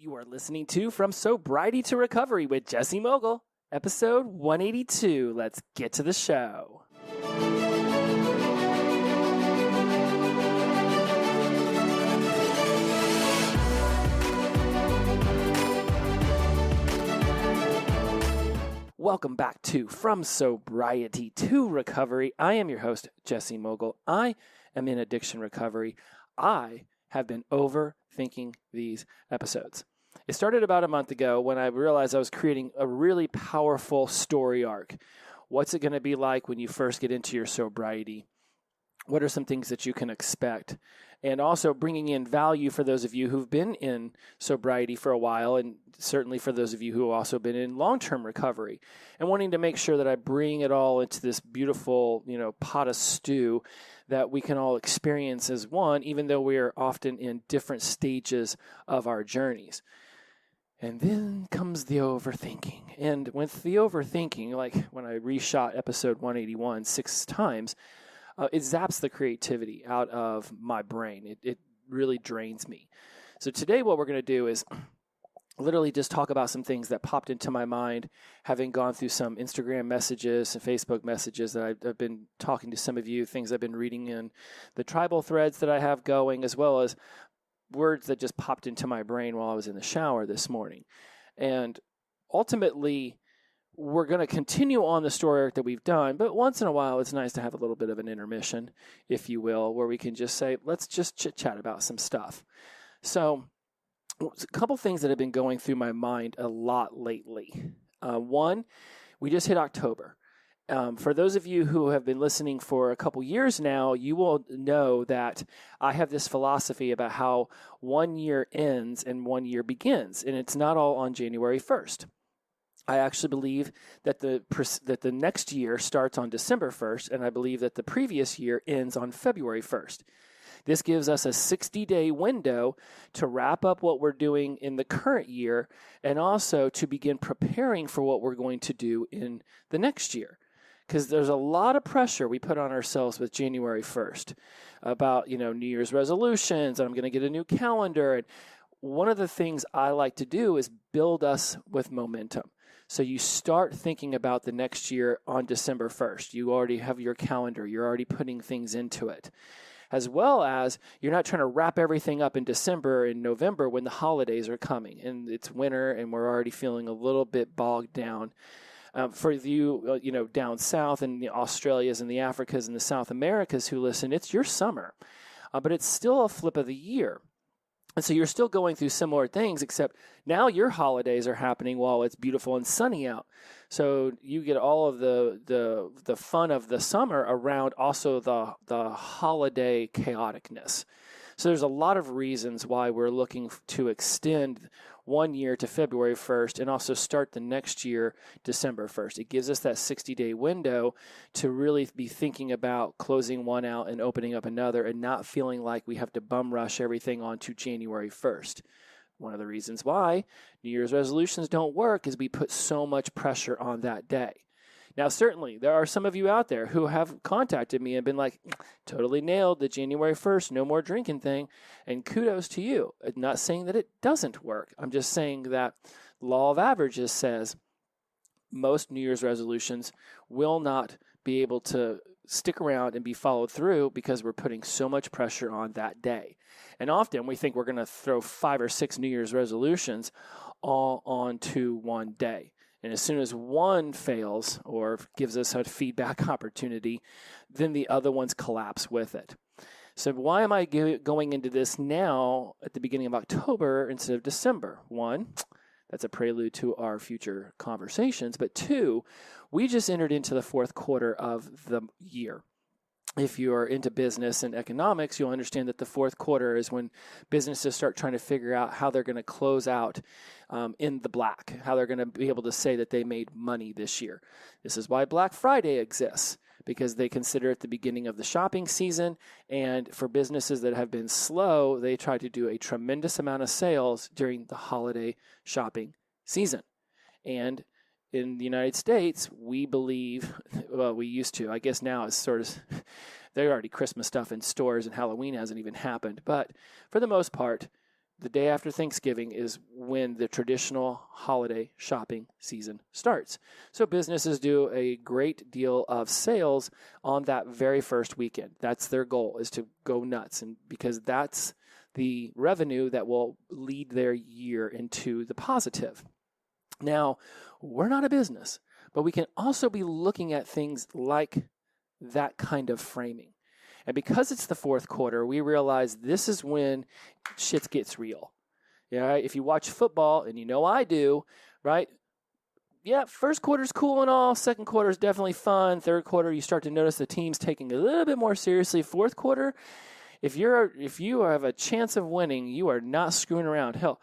You are listening to From Sobriety to Recovery with Jesse Mogul, episode 182. Let's get to the show. Welcome back to From Sobriety to Recovery. I am your host, Jesse Mogul. I am in addiction recovery. I have been overthinking these episodes. It started about a month ago when I realized I was creating a really powerful story arc. What's it going to be like when you first get into your sobriety? What are some things that you can expect? And also bringing in value for those of you who've been in sobriety for a while, and certainly for those of you who have also been in long-term recovery, and wanting to make sure that I bring it all into this beautiful, pot of stew that we can all experience as one, even though we are often in different stages of our journeys. And then comes the overthinking. And with the overthinking, like when I reshot episode 181 6 times, it zaps the creativity out of my brain. It really drains me. So today what we're going to do is literally just talk about some things that popped into my mind, having gone through some Instagram messages and Facebook messages that I've been talking to some of you, things I've been reading in the tribal threads that I have going, as well as words that just popped into my brain while I was in the shower this morning. And ultimately, we're going to continue on the story arc that we've done, but once in a while, it's nice to have a little bit of an intermission, if you will, where we can just say, let's just chit-chat about some stuff. So a couple things that have been going through my mind a lot lately. One, we just hit October. For those of you who have been listening for a couple years now, you will know that I have this philosophy about how 1 year ends and 1 year begins, and it's not all on January 1st. I actually believe that the next year starts on December 1st, and I believe that the previous year ends on February 1st. This gives us a 60-day window to wrap up what we're doing in the current year and also to begin preparing for what we're going to do in the next year. Because there's a lot of pressure we put on ourselves with January 1st about, New Year's resolutions, and I'm going to get a new calendar. And one of the things I like to do is build us with momentum. So you start thinking about the next year on December 1st. You already have your calendar. You're already putting things into it. As well as you're not trying to wrap everything up in December and November when the holidays are coming. And it's winter and we're already feeling a little bit bogged down. For you, down south in the Australias and the Africas and the South Americas who listen, it's your summer. But it's still a flip of the year. And so you're still going through similar things, except now your holidays are happening while it's beautiful and sunny out. So you get all of the fun of the summer around also the holiday chaoticness. So there's a lot of reasons why we're looking to extend 1 year to February 1st and also start the next year December 1st. It gives us that 60-day window to really be thinking about closing one out and opening up another and not feeling like we have to bum rush everything onto January 1st. One of the reasons why New Year's resolutions don't work is we put so much pressure on that day. Now, certainly, there are some of you out there who have contacted me and been like, totally nailed the January 1st, no more drinking thing, and kudos to you. I'm not saying that it doesn't work. I'm just saying that law of averages says most New Year's resolutions will not be able to stick around and be followed through because we're putting so much pressure on that day. And often we think we're going to throw 5 or 6 New Year's resolutions all onto one day. And as soon as one fails or gives us a feedback opportunity, then the other ones collapse with it. So why am I going into this now at the beginning of October instead of December? One, that's a prelude to our future conversations. But two, we just entered into the fourth quarter of the year. If you are into business and economics, you'll understand that the fourth quarter is when businesses start trying to figure out how they're going to close out in the black, how they're going to be able to say that they made money this year. This is why Black Friday exists, because they consider it the beginning of the shopping season. And for businesses that have been slow, they try to do a tremendous amount of sales during the holiday shopping season. And in the United States, we believe, well, we used to, I guess now it's sort of, there's already Christmas stuff in stores and Halloween hasn't even happened. But for the most part, the day after Thanksgiving is when the traditional holiday shopping season starts. So businesses do a great deal of sales on that very first weekend. That's their goal, is to go nuts, and because that's the revenue that will lead their year into the positive. Now, we're not a business, but we can also be looking at things like that kind of framing. And because it's the fourth quarter, we realize this is when shit gets real. Yeah, if you watch football, and you know I do, right? Yeah, first quarter's cool and all. Second quarter is definitely fun. Third quarter, you start to notice the team's taking a little bit more seriously. Fourth quarter, if you have a chance of winning, you are not screwing around. Hell,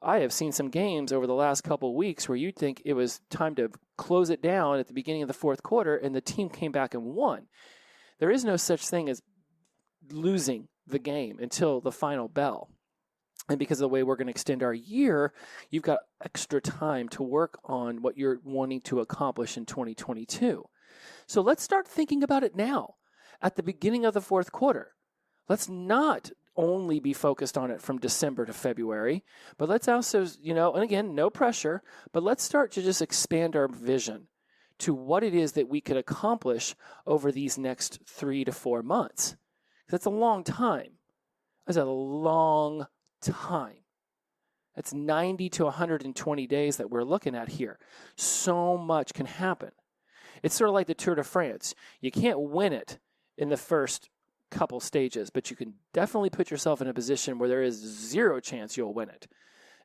I have seen some games over the last couple of weeks where you'd think it was time to close it down at the beginning of the fourth quarter, and the team came back and won. There is no such thing as losing the game until the final bell. And because of the way we're going to extend our year, you've got extra time to work on what you're wanting to accomplish in 2022. So let's start thinking about it now, at the beginning of the fourth quarter. Let's not only be focused on it from December to February, but let's also, and again, no pressure, but let's start to just expand our vision to what it is that we could accomplish over these next 3 to 4 months. That's a long time. That's a long time. That's 90 to 120 days that we're looking at here. So much can happen. It's sort of like the Tour de France. You can't win it in the first couple stages, but you can definitely put yourself in a position where there is zero chance you'll win it.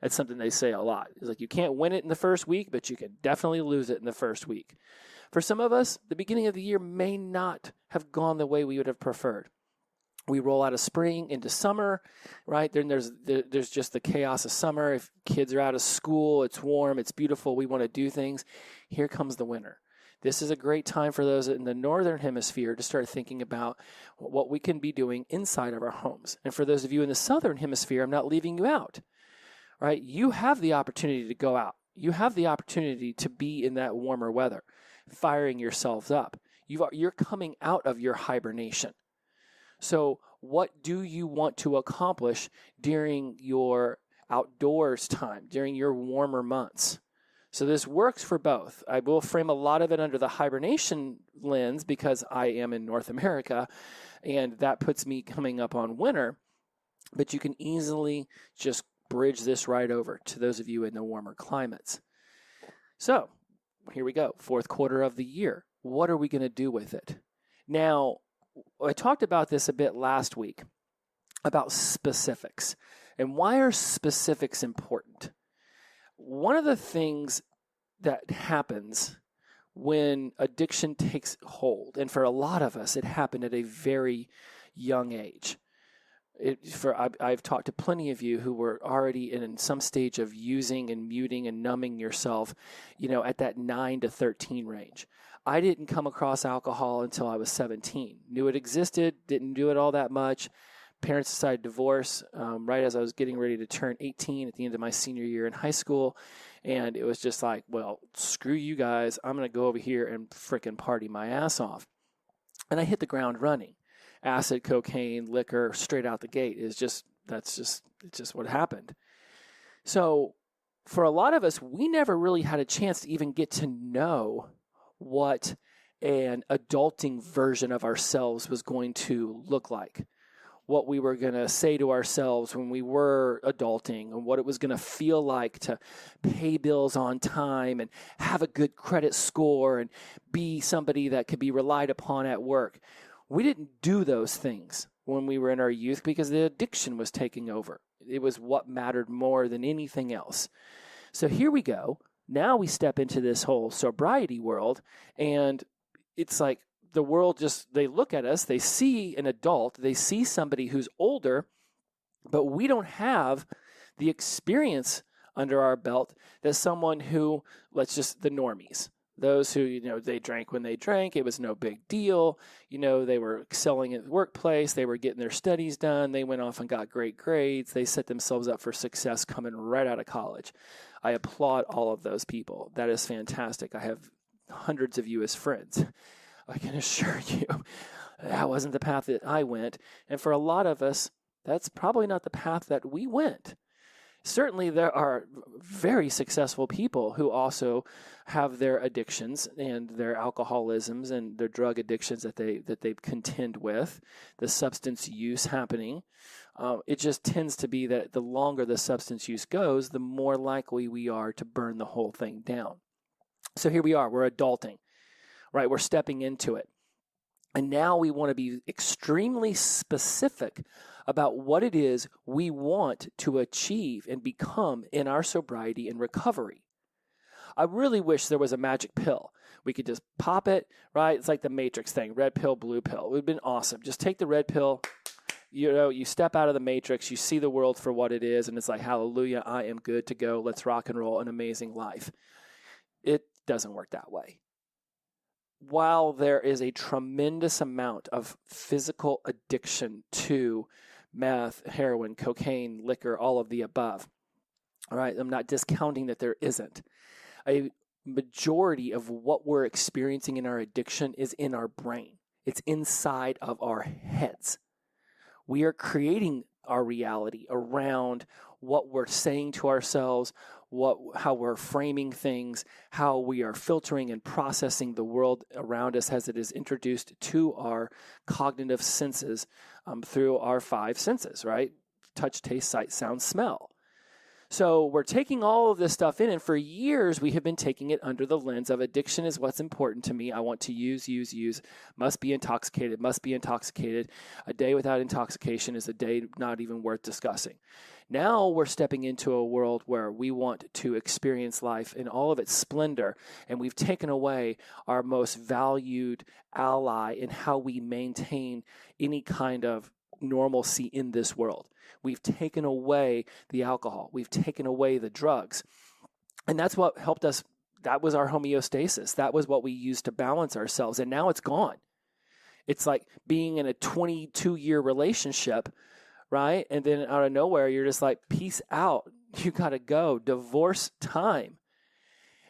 That's something they say a lot. It's like you can't win it in the first week, but you can definitely lose it in the first week. For some of us, the beginning of the year may not have gone the way we would have preferred. We roll out of spring into summer, right? Then there's just the chaos of summer. If kids are out of school, it's warm, it's beautiful, we want to do things. Here comes the winter. This is a great time for those in the northern hemisphere to start thinking about what we can be doing inside of our homes. And for those of you in the southern hemisphere, I'm not leaving you out. Right? You have the opportunity to go out. You have the opportunity to be in that warmer weather, firing yourselves up. You're coming out of your hibernation. So what do you want to accomplish during your outdoors time, during your warmer months? So this works for both. I will frame a lot of it under the hibernation lens because I am in North America, and that puts me coming up on winter. But you can easily just bridge this right over to those of you in the warmer climates. So here we go, fourth quarter of the year. What are we going to do with it? Now, I talked about this a bit last week about specifics. And why are specifics important? One of the things that happens when addiction takes hold, and for a lot of us, it happened at a very young age. I've talked to plenty of you who were already in some stage of using and muting and numbing yourself, at that 9 to 13 range. I didn't come across alcohol until I was 17. Knew it existed, didn't do it all that much. Parents decided to divorce right as I was getting ready to turn 18 at the end of my senior year in high school. And it was just like, well, screw you guys. I'm going to go over here and frickin' party my ass off. And I hit the ground running. Acid, cocaine, liquor, straight out the gate it's just what happened. So for a lot of us, we never really had a chance to even get to know what an adulting version of ourselves was going to look like, what we were going to say to ourselves when we were adulting, and what it was going to feel like to pay bills on time and have a good credit score and be somebody that could be relied upon at work. We didn't do those things when we were in our youth because the addiction was taking over. It was what mattered more than anything else. So here we go. Now we step into this whole sobriety world, and it's like the world they look at us, they see an adult, they see somebody who's older, but we don't have the experience under our belt that someone who, the normies. Those who, they drank when they drank, it was no big deal. They were excelling at the workplace. They were getting their studies done. They went off and got great grades. They set themselves up for success coming right out of college. I applaud all of those people. That is fantastic. I have hundreds of you as friends. I can assure you that wasn't the path that I went. And for a lot of us, that's probably not the path that we went. Certainly, there are very successful people who also have their addictions and their alcoholisms and their drug addictions that they contend with, the substance use happening. It just tends to be that the longer the substance use goes, the more likely we are to burn the whole thing down. So here we are, we're adulting, right? We're stepping into it. And now we want to be extremely specific about what it is we want to achieve and become in our sobriety and recovery. I really wish there was a magic pill. We could just pop it, right? It's like the Matrix thing, red pill, blue pill. It would have been awesome. Just take the red pill, you step out of the Matrix, you see the world for what it is, and it's like, hallelujah, I am good to go. Let's rock and roll an amazing life. It doesn't work that way. While there is a tremendous amount of physical addiction to meth, heroin, cocaine, liquor, all of the above, all right, I'm not discounting that there isn't. A majority of what we're experiencing in our addiction is in our brain. It's inside of our heads. We are creating our reality around what we're saying to ourselves, how we're framing things, how we are filtering and processing the world around us as it is introduced to our cognitive senses through our 5 senses, right? Touch, taste, sight, sound, smell. So we're taking all of this stuff in, and for years we have been taking it under the lens of addiction is what's important to me. I want to use, must be intoxicated. A day without intoxication is a day not even worth discussing. Now we're stepping into a world where we want to experience life in all of its splendor, and we've taken away our most valued ally in how we maintain any kind of normalcy in this world. We've taken away the alcohol. We've taken away the drugs. And that's what helped us. That was our homeostasis. That was what we used to balance ourselves. And now it's gone. It's like being in a 22-year relationship, right? And then out of nowhere, you're just like, peace out. You got to go. Divorce time.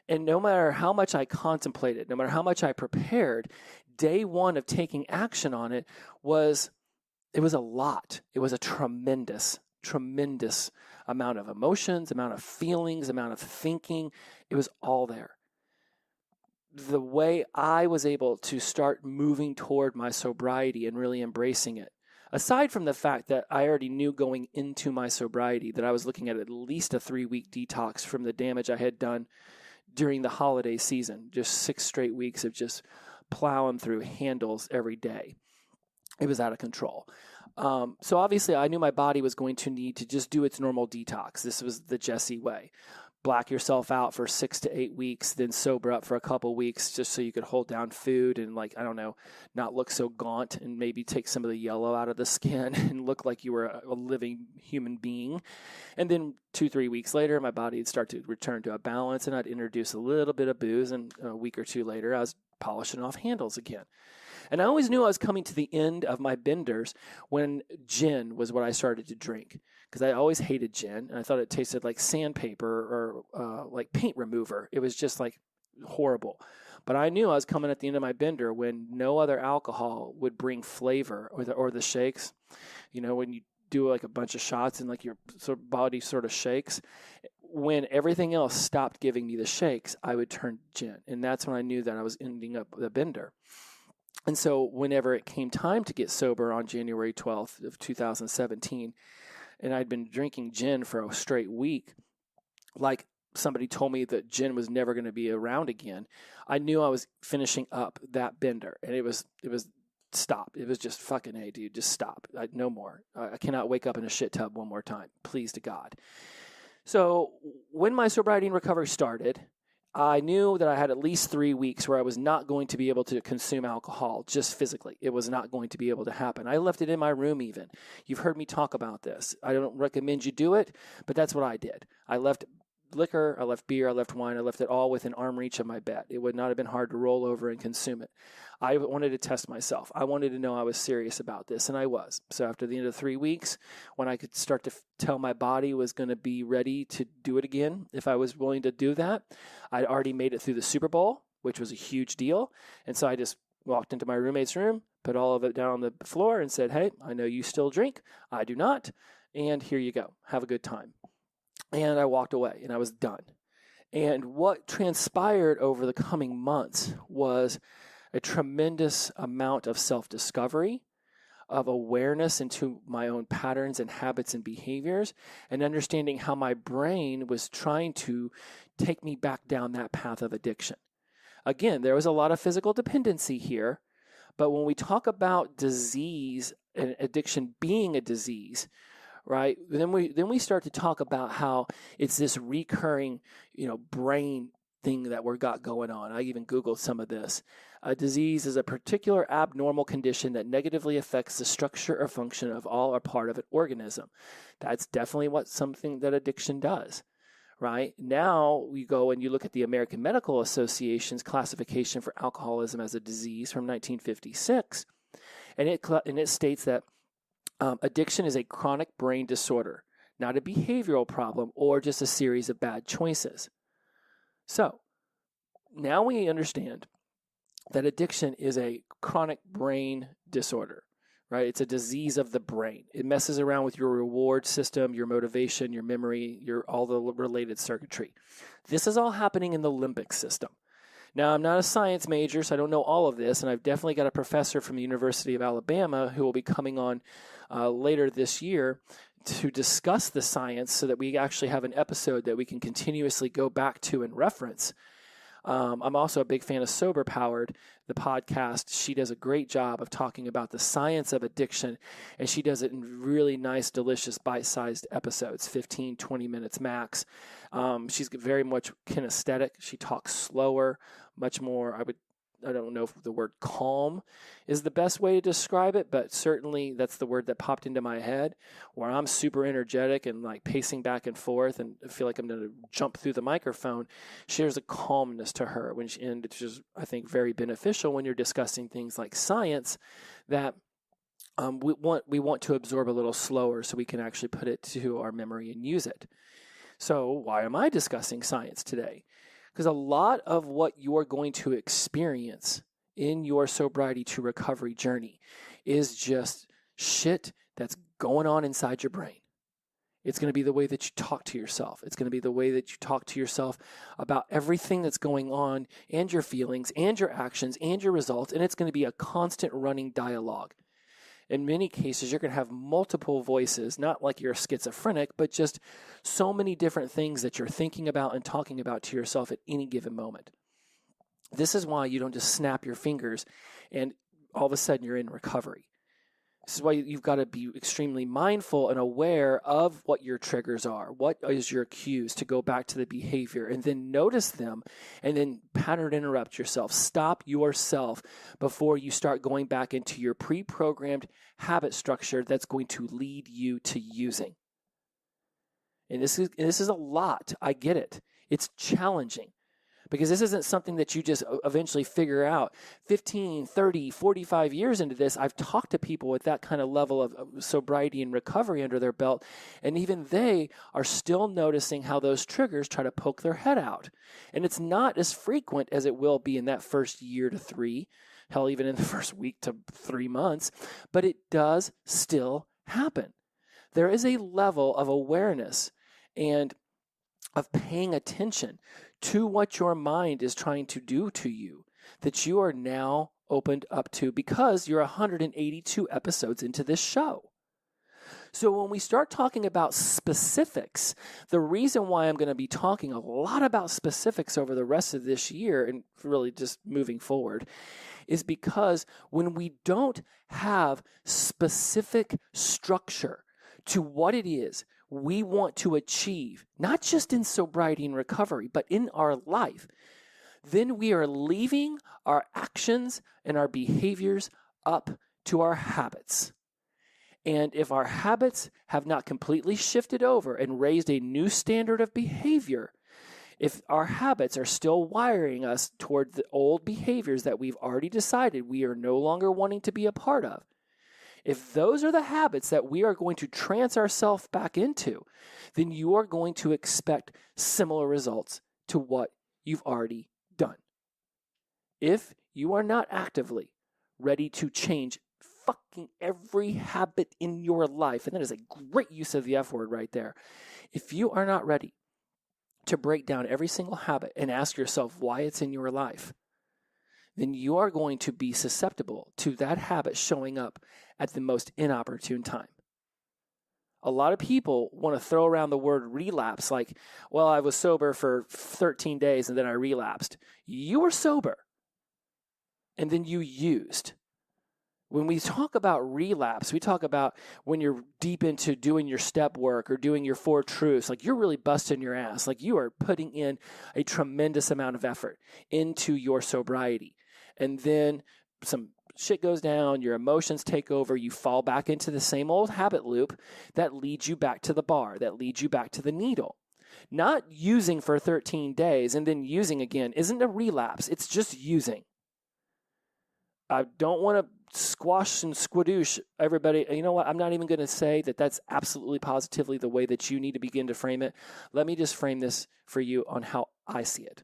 And no matter how much I contemplated, no matter how much I prepared, day one of taking action on it was a lot. It was a tremendous amount of emotions, amount of feelings, amount of thinking. It was all there. The way I was able to start moving toward my sobriety and really embracing it, aside from the fact that I already knew going into my sobriety that I was looking at least a 3-week detox from the damage I had done during the holiday season, just 6 straight weeks of just plowing through handles every day. It was out of control. So obviously I knew my body was going to need to just do its normal detox. This was the Jesse way. Black yourself out for 6 to 8 weeks, then sober up for a couple weeks just so you could hold down food and not look so gaunt and maybe take some of the yellow out of the skin and look like you were a living human being. And then 2-3 weeks later, my body would start to return to a balance and I'd introduce a little bit of booze, and a week or two later, I was polishing off handles again. And I always knew I was coming to the end of my benders when gin was what I started to drink, because I always hated gin, and I thought it tasted like sandpaper or like paint remover. It was just like horrible. But I knew I was coming at the end of my bender when no other alcohol would bring flavor, or the shakes. You know, when you do like a bunch of shots and like your body sort of shakes. When everything else stopped giving me the shakes, I would turn to gin. And that's when I knew that I was ending up the bender. And so whenever it came time to get sober on January 12th of 2017, and I'd been drinking gin for a straight week, like somebody told me that gin was never going to be around again, I knew I was finishing up that bender. And it was stop. It was just fucking, hey, dude, just stop. No more. I cannot wake up in a shit tub one more time. Please to God. So when my sobriety and recovery started, I knew that I had at least 3 weeks where I was not going to be able to consume alcohol just physically. It was not going to be able to happen. I left it in my room even. You've heard me talk about this. I don't recommend you do it, but that's what I did. I left liquor, I left beer, I left wine, I left it all within arm reach of my bed. It would not have been hard to roll over and consume it. I wanted to test myself. I wanted to know I was serious about this, and I was. So after the end of 3 weeks, when I could start to tell my body was going to be ready to do it again, if I was willing to do that, I'd already made it through the Super Bowl, which was a huge deal. And so I just walked into my roommate's room, put all of it down on the floor and said, hey, I know you still drink. I do not. And here you go. Have a good time. And I walked away and I was done. And what transpired over the coming months was a tremendous amount of self-discovery, of awareness into my own patterns and habits and behaviors, and understanding how my brain was trying to take me back down that path of addiction. Again, there was a lot of physical dependency here, but when we talk about disease and addiction being a disease, right, then we start to talk about how it's this recurring, brain thing that we've got going on. I even Googled some of this. A disease is a particular abnormal condition that negatively affects the structure or function of all or part of an organism. That's definitely something that addiction does, right? Now we go and you look at the American Medical Association's classification for alcoholism as a disease from 1956, and it states that addiction is a chronic brain disorder, not a behavioral problem or just a series of bad choices. So now we understand that addiction is a chronic brain disorder, right? It's a disease of the brain. It messes around with your reward system, your motivation, your memory, all the related circuitry. This is all happening in the limbic system. Now, I'm not a science major, so I don't know all of this, and I've definitely got a professor from the University of Alabama who will be coming on later this year to discuss the science so that we actually have an episode that we can continuously go back to and reference. I'm also a big fan of Sober Powered, the podcast. She does a great job of talking about the science of addiction, and she does it in really nice, delicious, bite-sized episodes, 15, 20 minutes max. She's very much kinesthetic. She talks slower, much more, I don't know if the word calm is the best way to describe it, but certainly that's the word that popped into my head, where I'm super energetic and like pacing back and forth and I feel like I'm going to jump through the microphone. There's a calmness to her, and it's just, I think, very beneficial when you're discussing things like science that we want to absorb a little slower so we can actually put it to our memory and use it. So why am I discussing science today? Because a lot of what you're going to experience in your sobriety to recovery journey is just shit that's going on inside your brain. It's going to be the way that you talk to yourself. It's going to be the way that you talk to yourself about everything that's going on and your feelings and your actions and your results. And it's going to be a constant running dialogue. In many cases, you're going to have multiple voices, not like you're schizophrenic, but just so many different things that you're thinking about and talking about to yourself at any given moment. This is why you don't just snap your fingers and all of a sudden you're in recovery. This is why you've got to be extremely mindful and aware of what your triggers are. What is your cues to go back to the behavior, and then notice them and then pattern interrupt yourself. Stop yourself before you start going back into your pre-programmed habit structure that's going to lead you to using. And this is a lot. I get it. It's challenging. Because this isn't something that you just eventually figure out. 15, 30, 45 years into this, I've talked to people with that kind of level of sobriety and recovery under their belt, and even they are still noticing how those triggers try to poke their head out. And it's not as frequent as it will be in that first year to 3, hell, even in the first week to 3 months, but it does still happen. There is a level of awareness and of paying attention to what your mind is trying to do to you that you are now opened up to because you're 182 episodes into this show. So when we start talking about specifics, the reason why I'm going to be talking a lot about specifics over the rest of this year and really just moving forward is because when we don't have specific structure to what it is we want to achieve, not just in sobriety and recovery, but in our life, then we are leaving our actions and our behaviors up to our habits. And if our habits have not completely shifted over and raised a new standard of behavior, if our habits are still wiring us toward the old behaviors that we've already decided we are no longer wanting to be a part of, if those are the habits that we are going to trance ourselves back into, then you are going to expect similar results to what you've already done. If you are not actively ready to change fucking every habit in your life, and that is a great use of the F word right there, if you are not ready to break down every single habit and ask yourself why it's in your life, then you are going to be susceptible to that habit showing up at the most inopportune time. A lot of people want to throw around the word relapse like, well, I was sober for 13 days and then I relapsed. You were sober and then you used. When we talk about relapse, we talk about when you're deep into doing your step work or doing your 4 truths, like you're really busting your ass, like you are putting in a tremendous amount of effort into your sobriety. And then some shit goes down, your emotions take over, you fall back into the same old habit loop that leads you back to the bar, that leads you back to the needle. Not using for 13 days and then using again isn't a relapse, it's just using. I don't want to squash and squadoosh everybody. You know what? I'm not even going to say that that's absolutely positively the way that you need to begin to frame it. Let me just frame this for you on how I see it.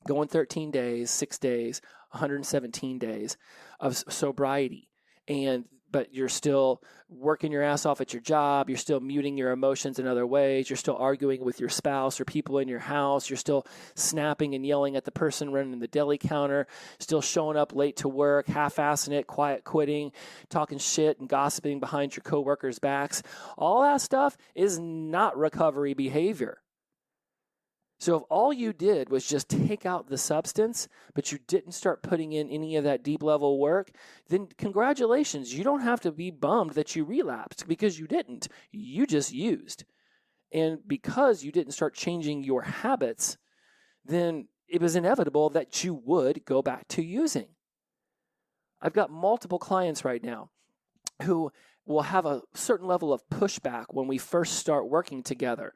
Going 13 days, 6 days, 117 days of sobriety, but you're still working your ass off at your job, you're still muting your emotions in other ways, you're still arguing with your spouse or people in your house, you're still snapping and yelling at the person running the deli counter, still showing up late to work, half-assing it, quiet quitting, talking shit and gossiping behind your coworkers' backs. All that stuff is not recovery behavior. So if all you did was just take out the substance, but you didn't start putting in any of that deep level work, then congratulations, you don't have to be bummed that you relapsed because you didn't. You just used. And because you didn't start changing your habits, then it was inevitable that you would go back to using. I've got multiple clients right now who will have a certain level of pushback when we first start working together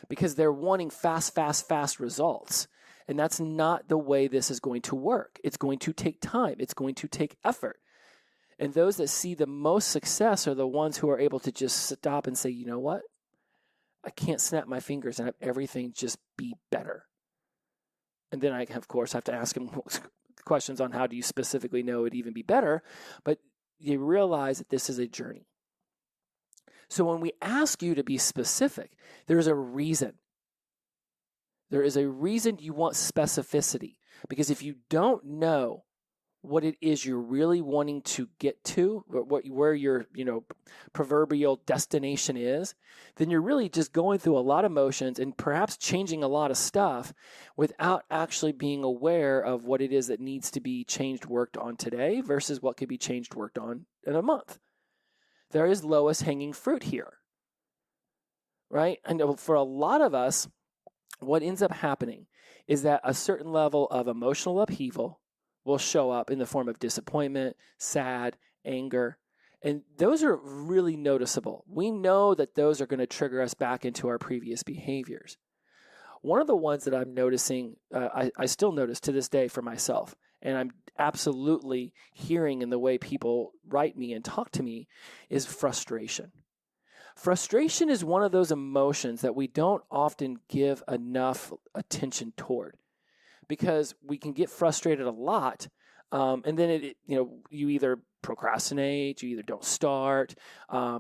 because they're wanting fast results. And that's not the way this is going to work. It's going to take time. It's going to take effort. And those that see the most success are the ones who are able to just stop and say, you know what? I can't snap my fingers and have everything just be better. And then I, of course, have to ask them questions on how do you specifically know it'd even be better. But you realize that this is a journey. So when we ask you to be specific, there's a reason. There is a reason you want specificity. Because if you don't know what it is you're really wanting to get to, where your proverbial destination is, then you're really just going through a lot of motions and perhaps changing a lot of stuff without actually being aware of what it is that needs to be changed, worked on today versus what could be changed, worked on in a month. There is lowest hanging fruit here, right? And for a lot of us, what ends up happening is that a certain level of emotional upheaval will show up in the form of disappointment, sad, anger, and those are really noticeable. We know that those are going to trigger us back into our previous behaviors. One of the ones that I'm noticing, I still notice to this day for myself, and I'm absolutely hearing in the way people write me and talk to me, is frustration. Frustration is one of those emotions that we don't often give enough attention toward because we can get frustrated a lot, and then you either procrastinate, you either don't start,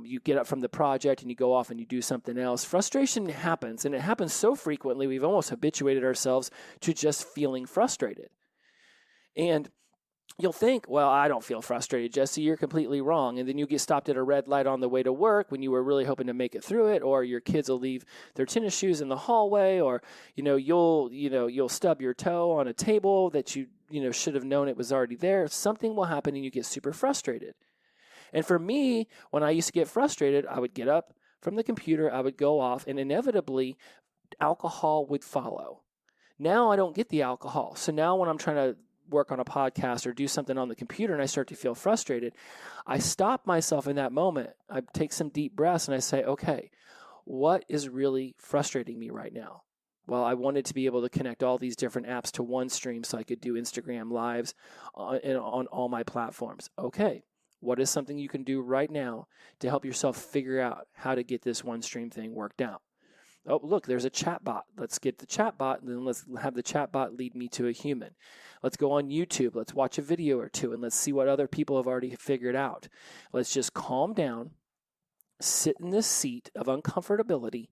you get up from the project and you go off and you do something else. Frustration happens, and it happens so frequently we've almost habituated ourselves to just feeling frustrated. And you'll think, well, I don't feel frustrated, Jesse, you're completely wrong. And then you get stopped at a red light on the way to work when you were really hoping to make it through it, or your kids will leave their tennis shoes in the hallway, or you'll stub your toe on a table that you should have known it was already there. Something will happen and you get super frustrated. And for me, when I used to get frustrated, I would get up from the computer, I would go off, and inevitably alcohol would follow. Now I don't get the alcohol. So now when I'm trying to work on a podcast or do something on the computer and I start to feel frustrated, I stop myself in that moment. I take some deep breaths and I say, okay, what is really frustrating me right now? Well, I wanted to be able to connect all these different apps to one stream so I could do Instagram lives on all my platforms. Okay, what is something you can do right now to help yourself figure out how to get this one stream thing worked out? Oh, look, there's a chat bot. Let's get the chat bot, and then let's have the chat bot lead me to a human. Let's go on YouTube. Let's watch a video or two, and let's see what other people have already figured out. Let's just calm down, sit in this seat of uncomfortability,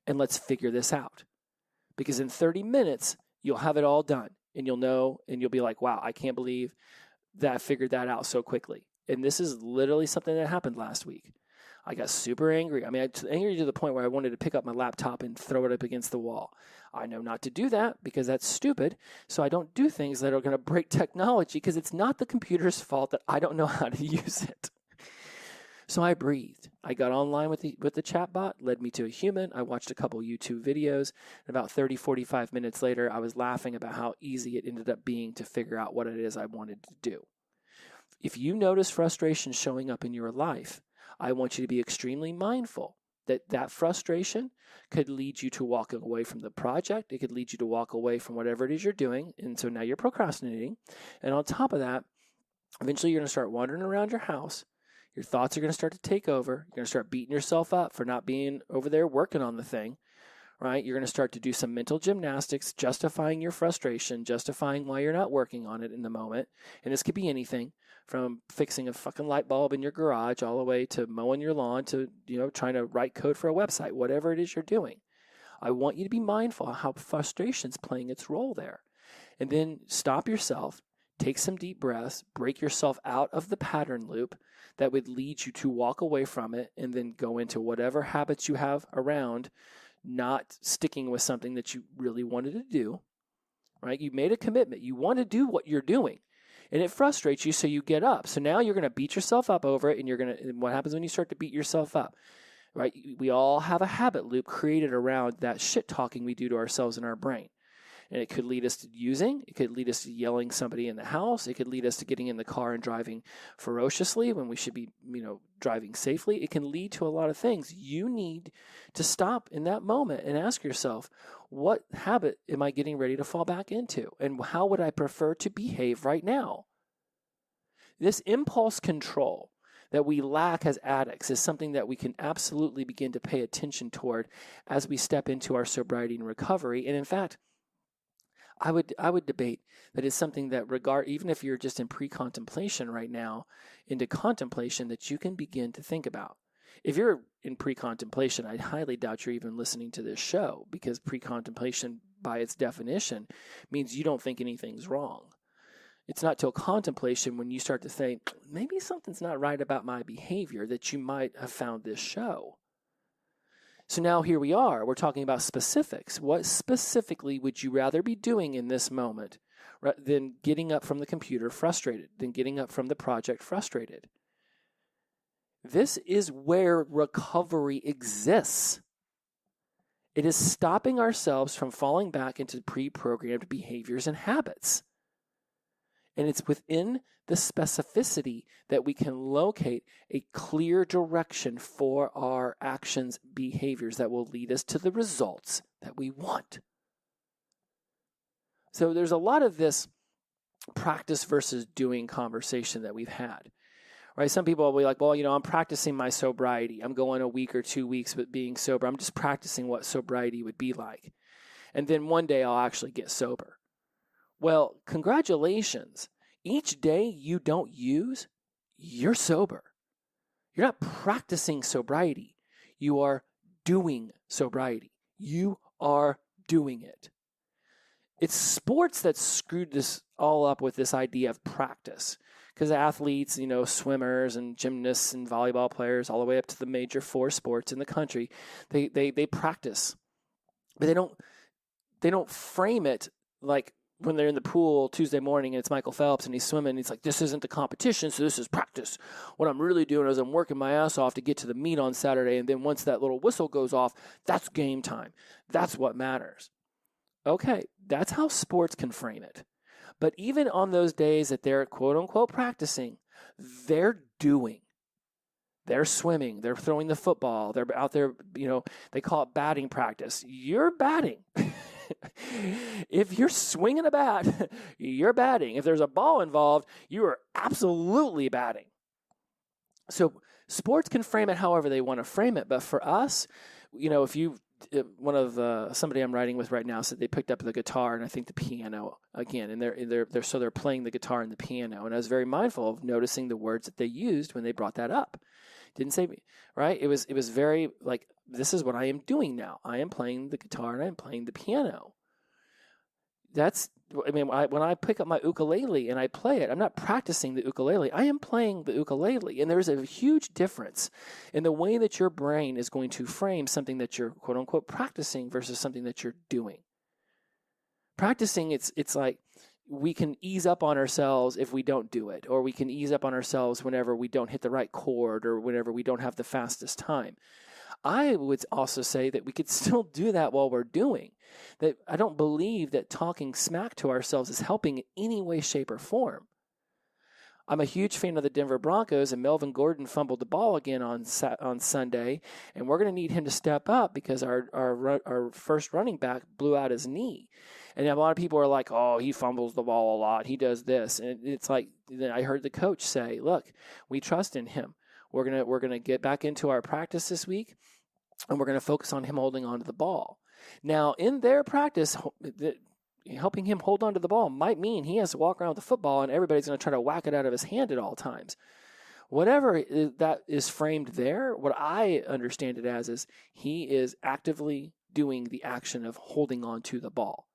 and let's figure this out. Because in 30 minutes, you'll have it all done, and you'll know, and you'll be like, wow, I can't believe that I figured that out so quickly. And this is literally something that happened last week. I got super angry. I mean, I was angry to the point where I wanted to pick up my laptop and throw it up against the wall. I know not to do that because that's stupid. So I don't do things that are going to break technology because it's not the computer's fault that I don't know how to use it. So I breathed. I got online with the chat bot, led me to a human. I watched a couple YouTube videos. And about 30, 45 minutes later, I was laughing about how easy it ended up being to figure out what it is I wanted to do. If you notice frustration showing up in your life, I want you to be extremely mindful that that frustration could lead you to walking away from the project. It could lead you to walk away from whatever it is you're doing. And so now you're procrastinating. And on top of that, eventually you're going to start wandering around your house. Your thoughts are going to start to take over. You're going to start beating yourself up for not being over there working on the thing, right? You're going to start to do some mental gymnastics, justifying your frustration, justifying why you're not working on it in the moment. And this could be anything from fixing a fucking light bulb in your garage all the way to mowing your lawn to, trying to write code for a website, whatever it is you're doing. I want you to be mindful of how frustration's playing its role there. And then stop yourself, take some deep breaths, break yourself out of the pattern loop that would lead you to walk away from it and then go into whatever habits you have around not sticking with something that you really wanted to do, right? You made a commitment. You want to do what you're doing. And it frustrates you, so you get up. So now you're going to beat yourself up over it, and what happens when you start to beat yourself up, right? We all have a habit loop created around that shit talking we do to ourselves in our brain. And it could lead us to using, it could lead us to yelling somebody in the house, it could lead us to getting in the car and driving ferociously when we should be, driving safely. It can lead to a lot of things. You need to stop in that moment and ask yourself, what habit am I getting ready to fall back into? And how would I prefer to behave right now? This impulse control that we lack as addicts is something that we can absolutely begin to pay attention toward as we step into our sobriety and recovery. And in fact, I would debate that it's something that even if you're just in pre-contemplation right now, into contemplation that you can begin to think about. If you're in pre-contemplation, I highly doubt you're even listening to this show, because pre-contemplation by its definition means you don't think anything's wrong. It's not till contemplation when you start to think, maybe something's not right about my behavior, that you might have found this show. So now here we are. We're talking about specifics. What specifically would you rather be doing in this moment than getting up from the computer frustrated, than getting up from the project frustrated? This is where recovery exists. It is stopping ourselves from falling back into pre-programmed behaviors and habits. And it's within the specificity that we can locate a clear direction for our actions, behaviors that will lead us to the results that we want. So there's a lot of this practice versus doing conversation that we've had, right? Some people will be like, well, I'm practicing my sobriety. I'm going a week or 2 weeks with being sober. I'm just practicing what sobriety would be like. And then one day I'll actually get sober. Well, congratulations. Each day you don't use, you're sober. You're not practicing sobriety. You are doing sobriety. You are doing it. It's sports that screwed this all up with this idea of practice. Because athletes, swimmers and gymnasts and volleyball players, all the way up to the major 4 sports in the country, they practice. But they don't frame it like when they're in the pool Tuesday morning and it's Michael Phelps and he's swimming, and he's like, this isn't the competition, so this is practice. What I'm really doing is I'm working my ass off to get to the meet on Saturday, and then once that little whistle goes off, that's game time. That's what matters. Okay, that's how sports can frame it. But even on those days that they're quote-unquote practicing, they're doing. They're swimming. They're throwing the football. They're out there, they call it batting practice. You're batting. If you're swinging a bat, you're batting. If there's a ball involved, you are absolutely batting. So sports can frame it however they want to frame it. But for us, if you've one of somebody I'm writing with right now said they picked up the guitar and I think the piano again, and they're playing the guitar and the piano, and I was very mindful of noticing the words that they used when they brought that up. Didn't say right. It was very like, this is what I am doing now. I am playing the guitar and I am playing the piano. When I pick up my ukulele and I play it, I'm not practicing the ukulele. I am playing the ukulele. And there's a huge difference in the way that your brain is going to frame something that you're quote unquote practicing versus something that you're doing. Practicing, it's like we can ease up on ourselves if we don't do it, or we can ease up on ourselves whenever we don't hit the right chord or whenever we don't have the fastest time. I would also say that we could still do that while we're doing. That I don't believe that talking smack to ourselves is helping in any way, shape, or form. I'm a huge fan of the Denver Broncos, and Melvin Gordon fumbled the ball again on Sunday, and we're going to need him to step up because our first running back blew out his knee. And a lot of people are like, oh, he fumbles the ball a lot. He does this. And it's like, I heard the coach say, look, we trust in him. We're gonna get back into our practice this week, and we're gonna focus on him holding on to the ball. Now, in their practice, helping him hold on to the ball might mean he has to walk around with the football, and everybody's gonna try to whack it out of his hand at all times. Whatever that is framed there, what I understand it as is he is actively doing the action of holding on to the ball.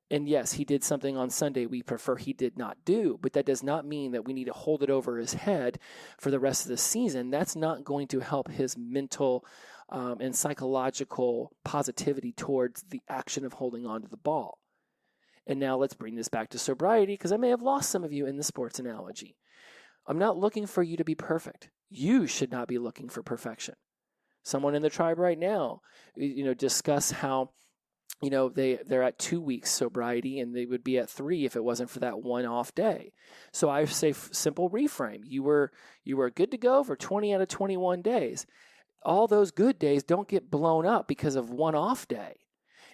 And yes, he did something on Sunday we prefer he did not do, but that does not mean that we need to hold it over his head for the rest of the season. That's not going to help his mental and psychological positivity towards the action of holding on to the ball. And now let's bring this back to sobriety, because I may have lost some of you in the sports analogy. I'm not looking for you to be perfect. You should not be looking for perfection. Someone in the tribe right now, discuss how they're at 2 weeks sobriety, and they would be at 3 if it wasn't for that one off day. So I say simple reframe. You were good to go for 20 out of 21 days. All those good days don't get blown up because of one off day,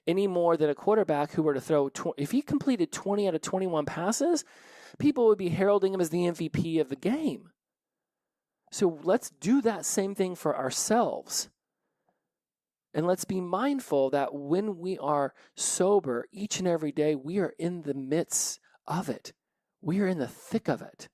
any more than a quarterback who were to throw, if he completed 20 out of 21 passes, people would be heralding him as the MVP of the game. So let's do that same thing for ourselves. And let's be mindful that when we are sober each and every day, we are in the midst of it. We are in the thick of it.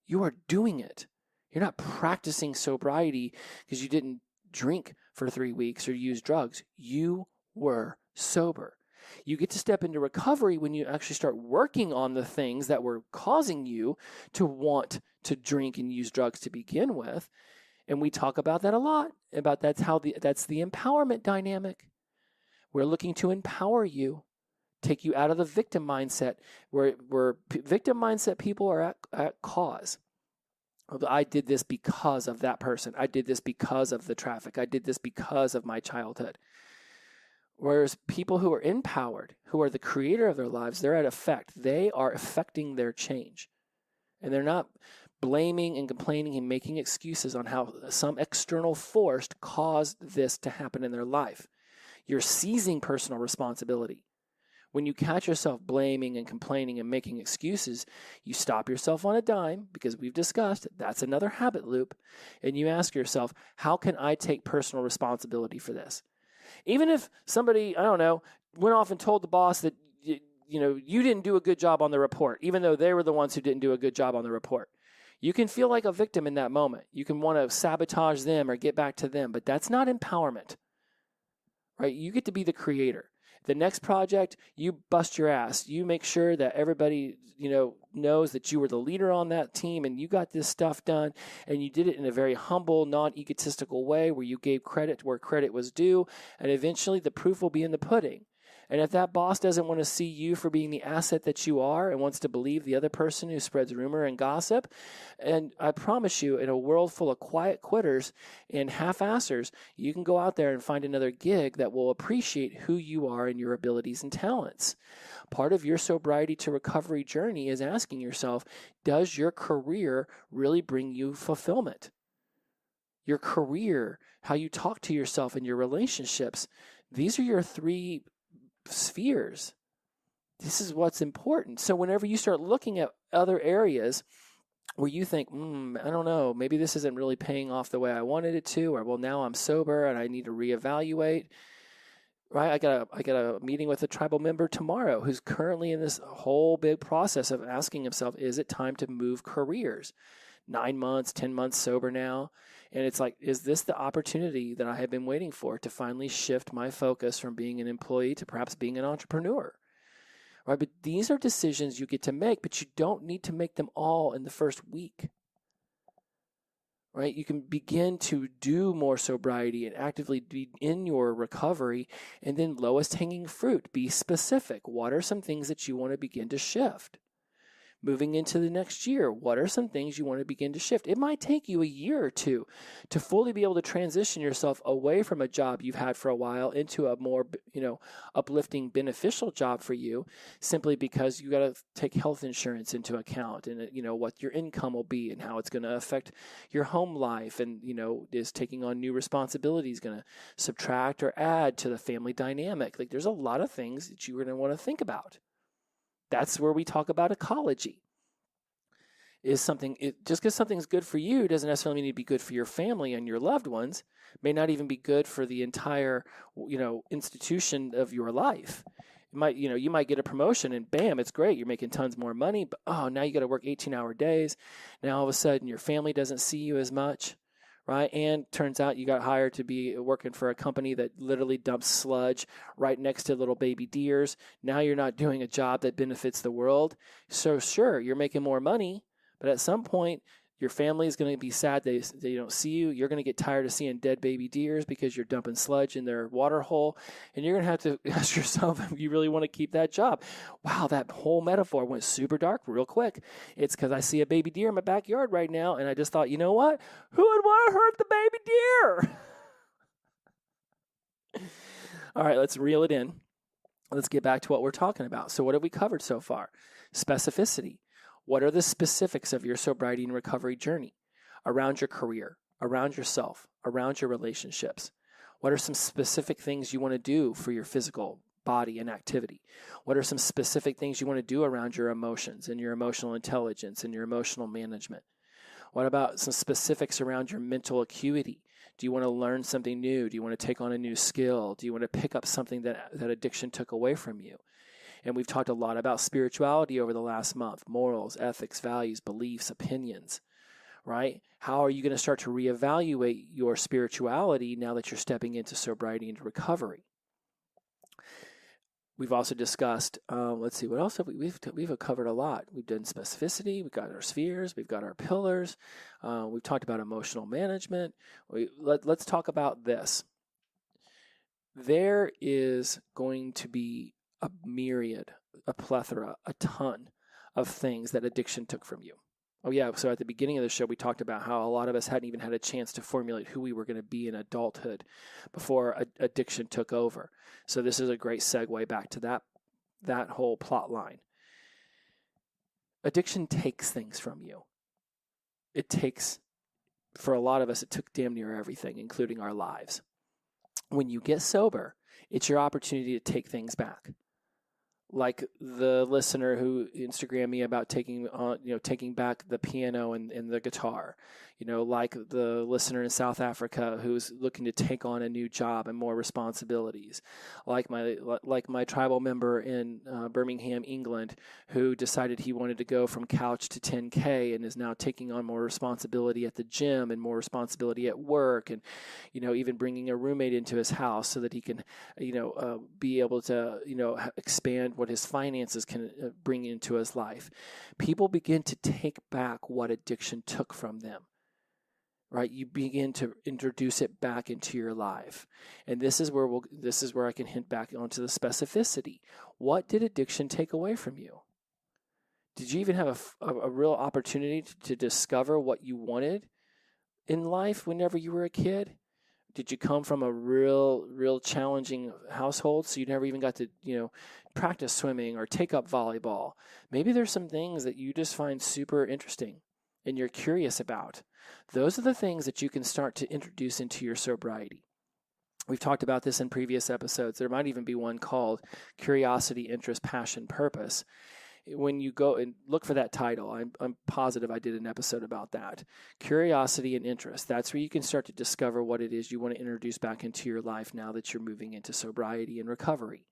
You are doing it. You're not practicing sobriety because you didn't drink for 3 weeks or use drugs. You were sober. You get to step into recovery when you actually start working on the things that were causing you to want to drink and use drugs to begin with. And we talk about that a lot, about that's the empowerment dynamic. We're looking to empower you, take you out of the victim mindset, where victim mindset people are at cause. I did this because of that person. I did this because of the traffic. I did this because of my childhood. Whereas people who are empowered, who are the creator of their lives, they're at effect. They are affecting their change. And they're not blaming and complaining and making excuses on how some external force caused this to happen in their life. You're seizing personal responsibility. When you catch yourself blaming and complaining and making excuses, you stop yourself on a dime, because we've discussed that's another habit loop, and you ask yourself, how can I take personal responsibility for this? Even if somebody, went off and told the boss that you didn't do a good job on the report, even though they were the ones who didn't do a good job on the report. You can feel like a victim in that moment. You can want to sabotage them or get back to them, but that's not empowerment, right? You get to be the creator. The next project, you bust your ass. You make sure that everybody, knows that you were the leader on that team and you got this stuff done, and you did it in a very humble, non-egotistical way where you gave credit where credit was due, and eventually the proof will be in the pudding. And if that boss doesn't want to see you for being the asset that you are and wants to believe the other person who spreads rumor and gossip, and I promise you, in a world full of quiet quitters and half-assers, you can go out there and find another gig that will appreciate who you are and your abilities and talents. Part of your sobriety to recovery journey is asking yourself, does your career really bring you fulfillment? Your career, how you talk to yourself and your relationships, these are your 3 spheres. This is what's important. So whenever you start looking at other areas where you think, I don't know, maybe this isn't really paying off the way I wanted it to, or well, now I'm sober and I need to reevaluate, right? I got a meeting with a tribal member tomorrow who's currently in this whole big process of asking himself, is it time to move careers? 9 months, 10 months sober now. And it's like, is this the opportunity that I have been waiting for to finally shift my focus from being an employee to perhaps being an entrepreneur? Right? But these are decisions you get to make, but you don't need to make them all in the first week. Right? You can begin to do more sobriety and actively be in your recovery, and then lowest hanging fruit, be specific. What are some things that you want to begin to shift? Moving into the next year, what are some things you want to begin to shift? It might take you a year or two to fully be able to transition yourself away from a job you've had for a while into a more, uplifting, beneficial job for you, simply because you got to take health insurance into account and, what your income will be and how it's going to affect your home life. And, is taking on new responsibilities going to subtract or add to the family dynamic? Like, there's a lot of things that you're going to want to think about. That's where we talk about ecology. Just because something's good for you doesn't necessarily need to be good for your family and your loved ones. It may not even be good for the entire, institution of your life. You might get a promotion and bam, it's great. You're making tons more money, but now you got to work 18-hour days. Now all of a sudden your family doesn't see you as much. Right? And turns out you got hired to be working for a company that literally dumps sludge right next to little baby deers. Now you're not doing a job that benefits the world. So sure, you're making more money, but at some point, your family is going to be sad they don't see you. You're going to get tired of seeing dead baby deers because you're dumping sludge in their water hole. And you're going to have to ask yourself if you really want to keep that job. Wow, that whole metaphor went super dark real quick. It's because I see a baby deer in my backyard right now, and I just thought, you know what? Who would want to hurt the baby deer? All right, let's reel it in. Let's get back to what we're talking about. So what have we covered so far? Specificity. What are the specifics of your sobriety and recovery journey around your career, around yourself, around your relationships? What are some specific things you want to do for your physical body and activity? What are some specific things you want to do around your emotions and your emotional intelligence and your emotional management? What about some specifics around your mental acuity? Do you want to learn something new? Do you want to take on a new skill? Do you want to pick up something that addiction took away from you? And we've talked a lot about spirituality over the last month, morals, ethics, values, beliefs, opinions, right? How are you going to start to reevaluate your spirituality now that you're stepping into sobriety and recovery? We've also discussed, let's see, what else have we've covered a lot. We've done specificity, we've got our spheres, we've got our pillars, we've talked about emotional management. Let's talk about this. There is going to be a myriad, a plethora, a ton of things that addiction took from you. Oh yeah, so at the beginning of the show, we talked about how a lot of us hadn't even had a chance to formulate who we were going to be in adulthood before addiction took over. So this is a great segue back to that whole plot line. Addiction takes things from you. For a lot of us, it took damn near everything, including our lives. When you get sober, it's your opportunity to take things back. Like the listener who Instagrammed me about taking back the piano and the guitar, like the listener in South Africa who's looking to take on a new job and more responsibilities, like my tribal member in Birmingham, England, who decided he wanted to go from couch to 10K and is now taking on more responsibility at the gym and more responsibility at work, and even bringing a roommate into his house so that he can be able to expand what his finances can bring into his life. People begin to take back what addiction took from them, right? You begin to introduce it back into your life. And this is where I can hint back onto the specificity. What did addiction take away from you? Did you even have a real opportunity to discover what you wanted in life whenever you were a kid? Did you come from a real challenging household, so you never even got to, practice swimming or take up volleyball? Maybe there's some things that you just find super interesting and you're curious about. Those are the things that you can start to introduce into your sobriety. We've talked about this in previous episodes. There might even be one called Curiosity, Interest, Passion, Purpose. when you go and look for that title, I'm positive I did an episode about that. Curiosity and interest. That's where you can start to discover what it is you want to introduce back into your life now that you're moving into sobriety and recovery.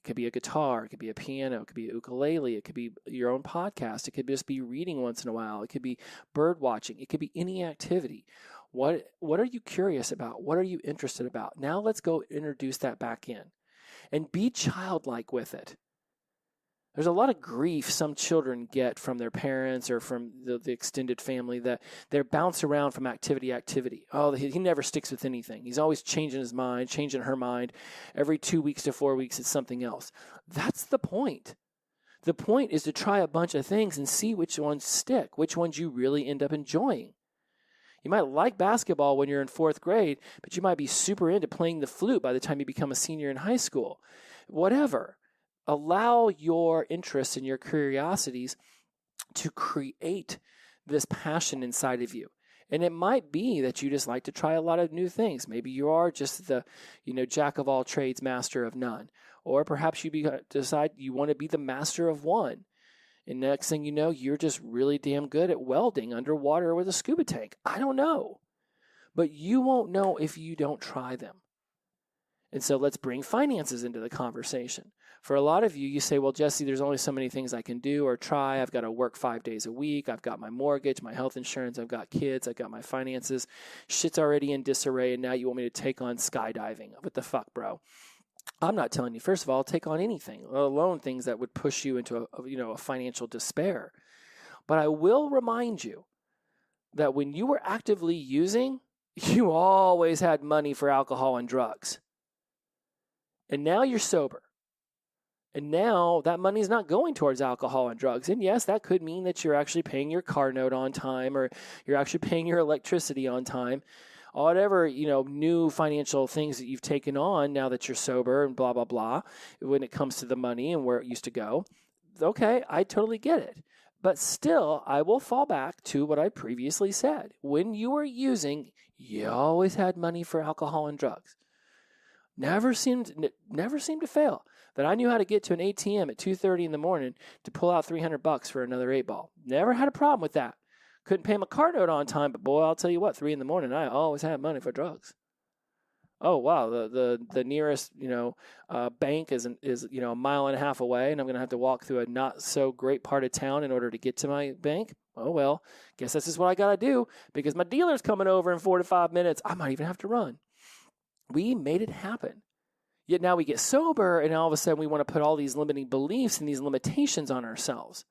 It could be a guitar, it could be a piano, it could be a ukulele, it could be your own podcast, it could just be reading once in a while, it could be bird watching, it could be any activity. What are you curious about? What are you interested about? Now let's go introduce that back in and be childlike with it. There's a lot of grief some children get from their parents or from the extended family that they're bounced around from activity to activity. Oh, he never sticks with anything. He's always changing his mind, changing her mind. Every 2 weeks to 4 weeks, it's something else. That's the point. The point is to try a bunch of things and see which ones stick, which ones you really end up enjoying. You might like basketball when you're in 4th grade, but you might be super into playing the flute by the time you become a senior in high school. Whatever. Allow your interests and your curiosities to create this passion inside of you. And it might be that you just like to try a lot of new things. Maybe you are just the, jack of all trades, master of none. Or perhaps you decide you want to be the master of one. And next thing you know, you're just really damn good at welding underwater with a scuba tank. I don't know. But you won't know if you don't try them. And so let's bring finances into the conversation. For a lot of you, you say, well, Jesse, there's only so many things I can do or try. I've got to work 5 days a week. I've got my mortgage, my health insurance. I've got kids. I've got my finances. Shit's already in disarray, and now you want me to take on skydiving. What the fuck, bro? I'm not telling you, first of all, take on anything, let alone things that would push you into a financial despair. But I will remind you that when you were actively using, you always had money for alcohol and drugs. And now you're sober. And now that money is not going towards alcohol and drugs. And yes, that could mean that you're actually paying your car note on time or you're actually paying your electricity on time. Whatever, new financial things that you've taken on now that you're sober and blah, blah, blah, when it comes to the money and where it used to go. Okay, I totally get it. But still, I will fall back to what I previously said. When you were using, you always had money for alcohol and drugs. Never seemed to fail. That I knew how to get to an ATM at 2:30 in the morning to pull out $300 for another 8-ball. Never had a problem with that. Couldn't pay my car note on time, but boy, I'll tell you what, 3 in the morning, I always had money for drugs. Oh wow, the nearest bank is a mile and a half away, and I'm gonna have to walk through a not so great part of town in order to get to my bank. Oh well, guess that's just what I gotta do because my dealer's coming over in 4 to 5 minutes. I might even have to run. We made it happen. Yet now we get sober, and all of a sudden we want to put all these limiting beliefs and these limitations on ourselves.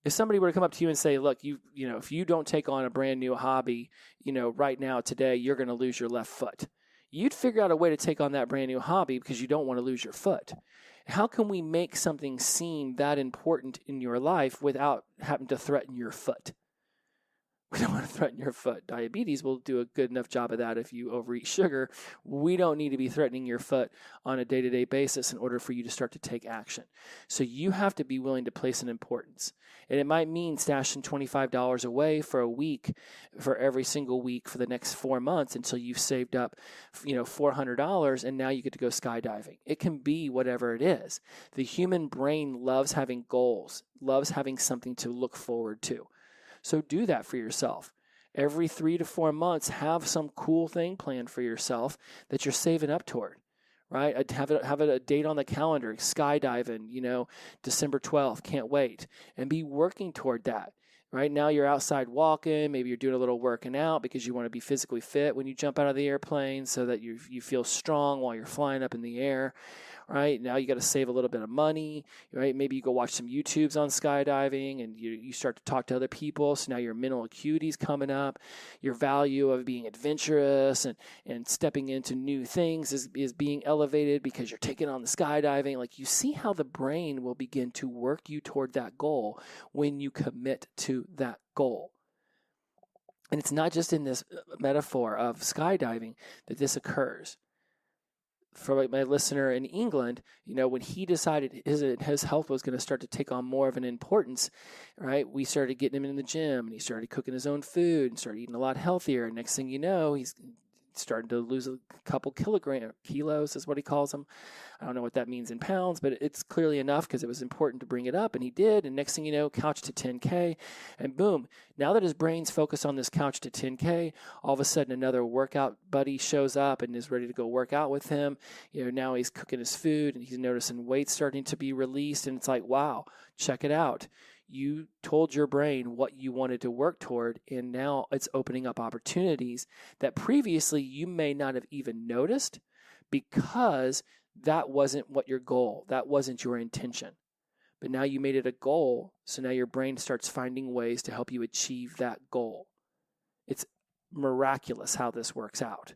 If somebody were to come up to you and say, look, if you don't take on a brand new hobby, right now, today, you're going to lose your left foot. You'd figure out a way to take on that brand new hobby because you don't want to lose your foot. How can we make something seem that important in your life without having to threaten your foot? We don't want to threaten your foot. Diabetes will do a good enough job of that if you overeat sugar. We don't need to be threatening your foot on a day-to-day basis in order for you to start to take action. So you have to be willing to place an importance. And it might mean stashing $25 away for a week, for every single week for the next 4 months until you've saved up, $400, and now you get to go skydiving. It can be whatever it is. The human brain loves having goals, loves having something to look forward to. So do that for yourself. Every 3 to 4 months, have some cool thing planned for yourself that you're saving up toward, right? Have a date on the calendar, skydiving, December 12th, can't wait. And be working toward that. Right now you're outside walking, maybe you're doing a little working out because you want to be physically fit when you jump out of the airplane so that you feel strong while you're flying up in the air. Right now you got to save a little bit of money, right? Maybe you go watch some YouTubes on skydiving and you start to talk to other people. So now your mental acuity is coming up. Your value of being adventurous and stepping into new things is being elevated because you're taking on the skydiving. Like, you see how the brain will begin to work you toward that goal when you commit to that goal. And it's not just in this metaphor of skydiving that this occurs. For my listener in England, when he decided his health was going to start to take on more of an importance, right? We started getting him in the gym, and he started cooking his own food and started eating a lot healthier. And next thing you know, he's started to lose a couple kilos is what he calls them. I don't know what that means in pounds, but it's clearly enough because it was important to bring it up, and he did. And next thing you know, couch to 10K, and boom, now that his brain's focused on this couch to 10K, all of a sudden another workout buddy shows up and is ready to go work out with him. Now he's cooking his food and he's noticing weight starting to be released, and it's like, wow, check it out. You told your brain what you wanted to work toward, and now it's opening up opportunities that previously you may not have even noticed because that wasn't what your goal, that wasn't your intention. But now you made it a goal, so now your brain starts finding ways to help you achieve that goal. It's miraculous how this works out.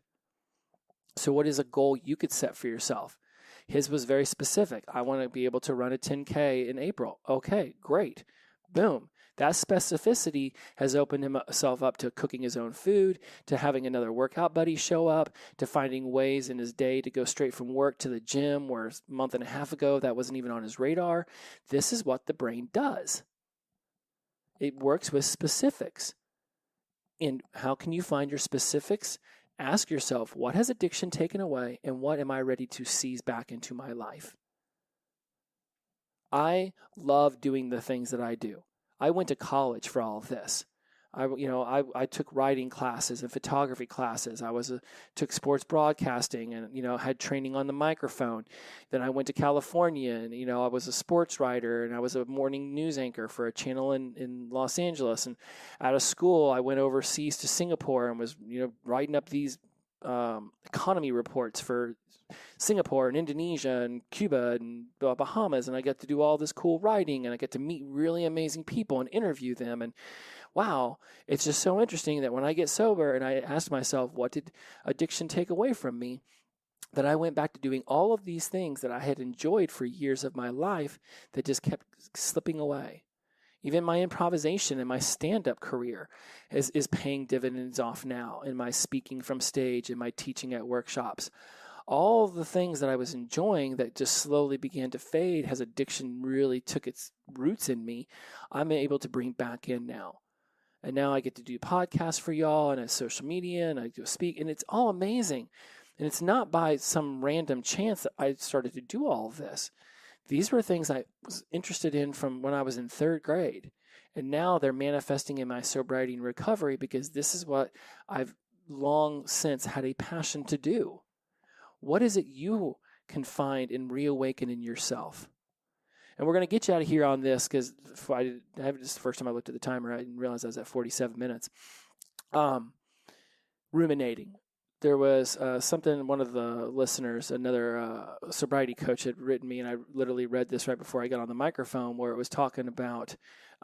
So what is a goal you could set for yourself? His was very specific. I want to be able to run a 10K in April. Okay, great. Boom. That specificity has opened himself up to cooking his own food, to having another workout buddy show up, to finding ways in his day to go straight from work to the gym, where a month and a half ago that wasn't even on his radar. This is what the brain does. It works with specifics. And how can you find your specifics? Ask yourself, what has addiction taken away, and what am I ready to seize back into my life? I love doing the things that I do. I went to college for all of this. I took writing classes and photography classes. I took sports broadcasting and, had training on the microphone. Then I went to California and, I was a sports writer and I was a morning news anchor for a channel in Los Angeles. And out of school, I went overseas to Singapore and was, writing up these economy reports for Singapore and Indonesia and Cuba and Bahamas, and I got to do all this cool writing, and I get to meet really amazing people and interview them. And wow, it's just so interesting that when I get sober and I ask myself, what did addiction take away from me? That I went back to doing all of these things that I had enjoyed for years of my life that just kept slipping away. Even my improvisation and my stand-up career is paying dividends off now in my speaking from stage and my teaching at workshops. All the things that I was enjoying that just slowly began to fade as addiction really took its roots in me, I'm able to bring back in now. And now I get to do podcasts for y'all and social media, and I do speak, and it's all amazing. And it's not by some random chance that I started to do all of this. These were things I was interested in from when I was in third grade. And now they're manifesting in my sobriety and recovery because this is what I've long since had a passion to do. What is it you can find and reawaken in yourself? And we're going to get you out of here on this because this is the first time I looked at the timer. I didn't realize I was at 47 minutes. Ruminating. There was something one of the listeners, another sobriety coach, had written me, and I literally read this right before I got on the microphone, where it was talking about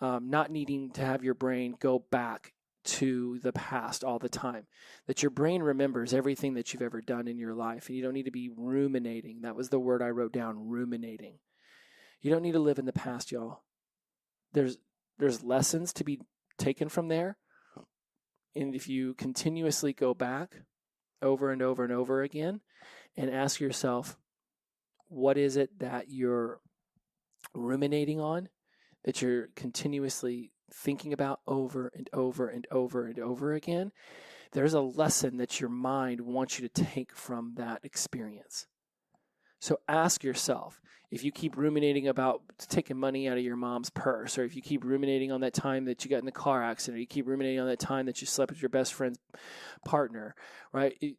not needing to have your brain go back to the past all the time, that your brain remembers everything that you've ever done in your life, and you don't need to be ruminating. That was the word I wrote down, ruminating. You don't need to live in the past, y'all. There's lessons to be taken from there, and if you continuously go back over and over and over again and ask yourself, what is it that you're ruminating on, that you're continuously thinking about over and over and over and over again? There's a lesson that your mind wants you to take from that experience. So ask yourself, if you keep ruminating about taking money out of your mom's purse, or if you keep ruminating on that time that you got in the car accident, or you keep ruminating on that time that you slept with your best friend's partner, right? You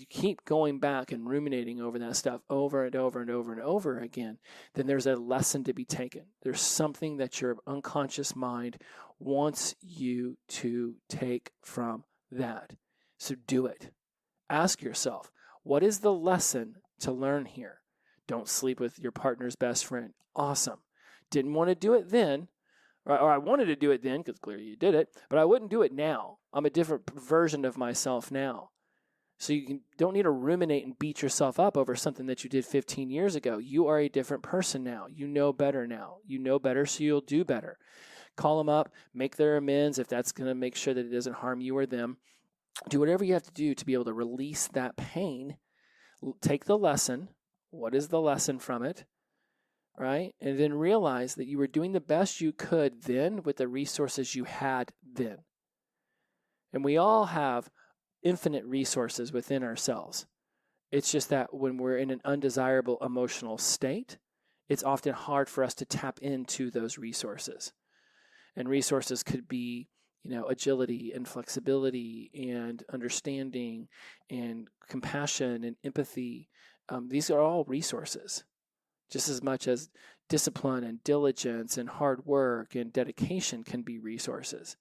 keep going back and ruminating over that stuff over and over and over and over again, then there's a lesson to be taken. There's something that your unconscious mind wants you to take from that. So do it. Ask yourself, what is the lesson to learn here? Don't sleep with your partner's best friend. Awesome. Didn't want to do it then, or I wanted to do it then because clearly you did it, but I wouldn't do it now. I'm a different version of myself now. So you don't need to ruminate and beat yourself up over something that you did 15 years ago. You are a different person now. You know better now. You know better, so you'll do better. Call them up, make their amends if that's going to make sure that it doesn't harm you or them. Do whatever you have to do to be able to release that pain. Take the lesson. What is the lesson from it, right? And then realize that you were doing the best you could then with the resources you had then. And we all have infinite resources within ourselves. It's just that when we're in an undesirable emotional state, it's often hard for us to tap into those resources. And resources could be, agility and flexibility and understanding and compassion and empathy. These are all resources, just as much as discipline and diligence and hard work and dedication can be resources.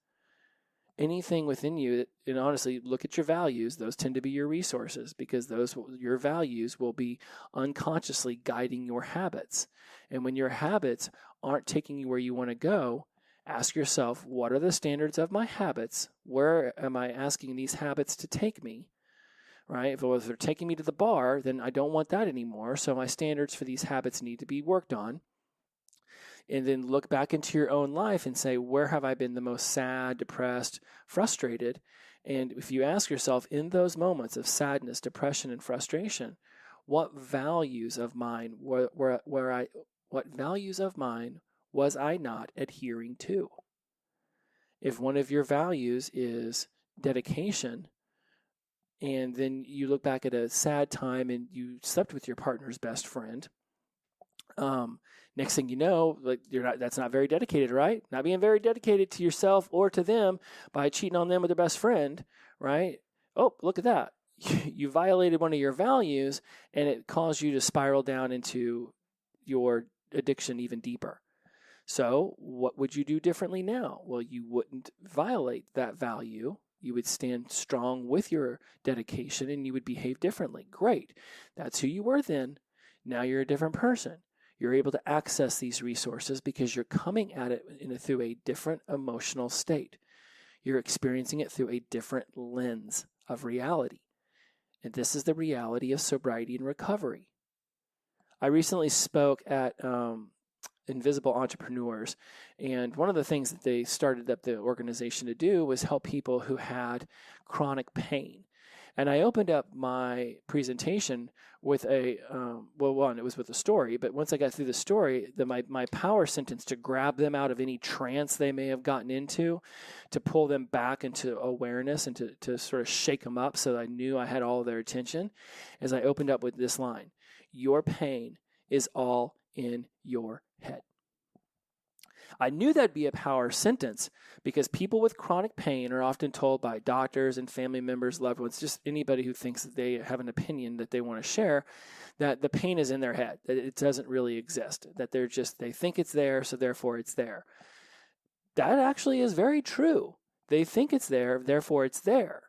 Anything within you, and honestly, look at your values. Those tend to be your resources because your values will be unconsciously guiding your habits. And when your habits aren't taking you where you want to go, ask yourself, what are the standards of my habits? Where am I asking these habits to take me? Right? If they're taking me to the bar, then I don't want that anymore. So my standards for these habits need to be worked on. And then look back into your own life and say, where have I been the most sad, depressed, frustrated? And if you ask yourself in those moments of sadness, depression, and frustration, what values of mine was I not adhering to? If one of your values is dedication, and then you look back at a sad time and you slept with your partner's best friend, next thing you know, that's not very dedicated, right? Not being very dedicated to yourself or to them by cheating on them with their best friend, right? Oh, look at that. You violated one of your values and it caused you to spiral down into your addiction even deeper. So what would you do differently now? Well, you wouldn't violate that value. You would stand strong with your dedication and you would behave differently. Great. That's who you were then. Now you're a different person. You're able to access these resources because you're coming at it through a different emotional state. You're experiencing it through a different lens of reality. And this is the reality of sobriety and recovery. I recently spoke at Invisible Entrepreneurs, and one of the things that they started up the organization to do was help people who had chronic pain. And I opened up my presentation with it was with a story, but once I got through the story, my power sentence to grab them out of any trance they may have gotten into, to pull them back into awareness and to sort of shake them up so I knew I had all of their attention, as I opened up with this line: your pain is all in your head. I knew that'd be a power sentence because people with chronic pain are often told by doctors and family members, loved ones, just anybody who thinks that they have an opinion that they want to share, that the pain is in their head, that it doesn't really exist, that they think it's there, so therefore it's there. That actually is very true. They think it's there, therefore it's there.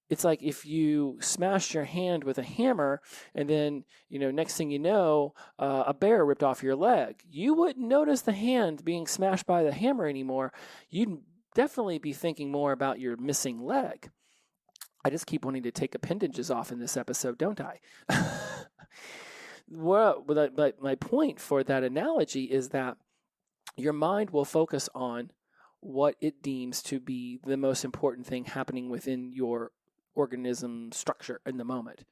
It's like if you smash your hand with a hammer and then, next thing you know, a bear ripped off your leg. You wouldn't notice the hand being smashed by the hammer anymore. You'd definitely be thinking more about your missing leg. I just keep wanting to take appendages off in this episode, don't I? Well, my point for that analogy is that your mind will focus on what it deems to be the most important thing happening within your organism structure in the moment.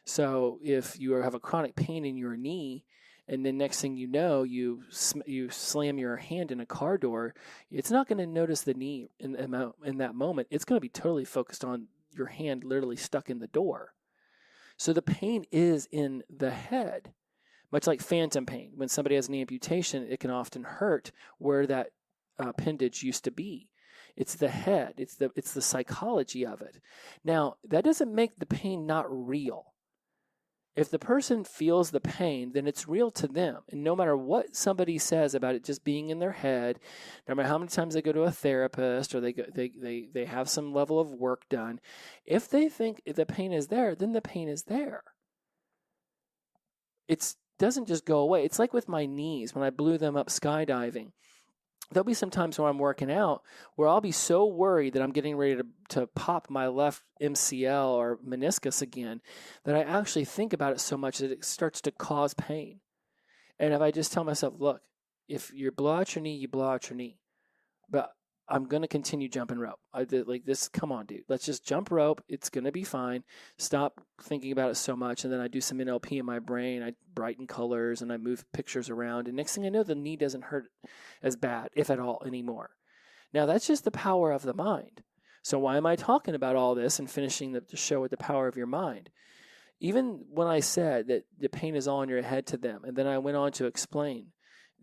So if you have a chronic pain in your knee, and then next thing you know, you slam your hand in a car door, it's not going to notice the knee in that moment. It's going to be totally focused on your hand literally stuck in the door. So the pain is in the head, much like phantom pain. When somebody has an amputation, it can often hurt where that appendage used to be. It's the head. It's the psychology of it. Now, that doesn't make the pain not real. If the person feels the pain, then it's real to them. And no matter what somebody says about it just being in their head, no matter how many times they go to a therapist or they have some level of work done, if they think the pain is there, then the pain is there. It doesn't just go away. It's like with my knees when I blew them up skydiving. There'll be some times when I'm working out where I'll be so worried that I'm getting ready to pop my left MCL or meniscus again that I actually think about it so much that it starts to cause pain. And if I just tell myself, look, if you blow out your knee, you blow out your knee. But I'm going to continue jumping rope. Come on, dude. Let's just jump rope. It's going to be fine. Stop thinking about it so much. And then I do some NLP in my brain. I brighten colors and I move pictures around. And next thing I know, the knee doesn't hurt as bad, if at all, anymore. Now, that's just the power of the mind. So why am I talking about all this and finishing the show with the power of your mind? Even when I said that the pain is all in your head to them, and then I went on to explain,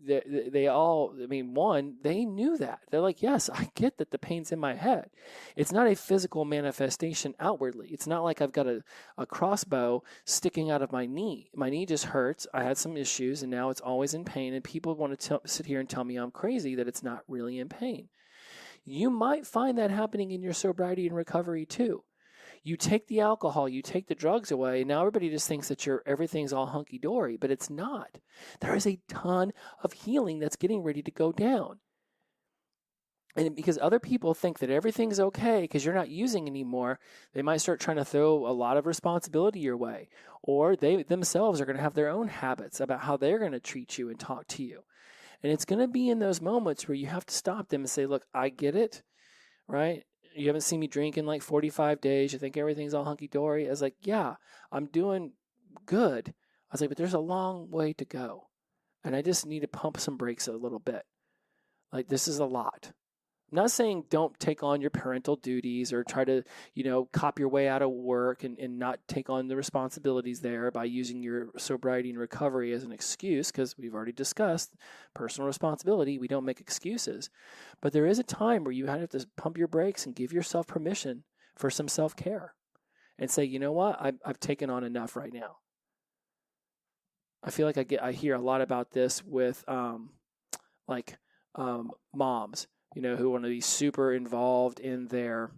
they all, I mean, one, they knew that. They're like, yes, I get that the pain's in my head. It's not a physical manifestation outwardly. It's not like I've got a crossbow sticking out of my knee. My knee just hurts. I had some issues, and now it's always in pain, and people want to sit here and tell me I'm crazy that it's not really in pain. You might find that happening in your sobriety and recovery too. You take the alcohol, you take the drugs away, and now everybody just thinks that everything's all hunky-dory, but it's not. There is a ton of healing that's getting ready to go down. And because other people think that everything's okay because you're not using anymore, they might start trying to throw a lot of responsibility your way. Or they themselves are going to have their own habits about how they're going to treat you and talk to you. And it's going to be in those moments where you have to stop them and say, look, I get it, right? You haven't seen me drink in like 45 days. You think everything's all hunky-dory. I was like, yeah, I'm doing good. I was like, but there's a long way to go. And I just need to pump some brakes a little bit. Like, this is a lot. I'm not saying don't take on your parental duties or try to, cop your way out of work and not take on the responsibilities there by using your sobriety and recovery as an excuse, because we've already discussed personal responsibility. We don't make excuses. But there is a time where you have to pump your brakes and give yourself permission for some self-care and say, you know what, I've taken on enough right now. I feel like I hear a lot about this with moms, who want to be super involved in their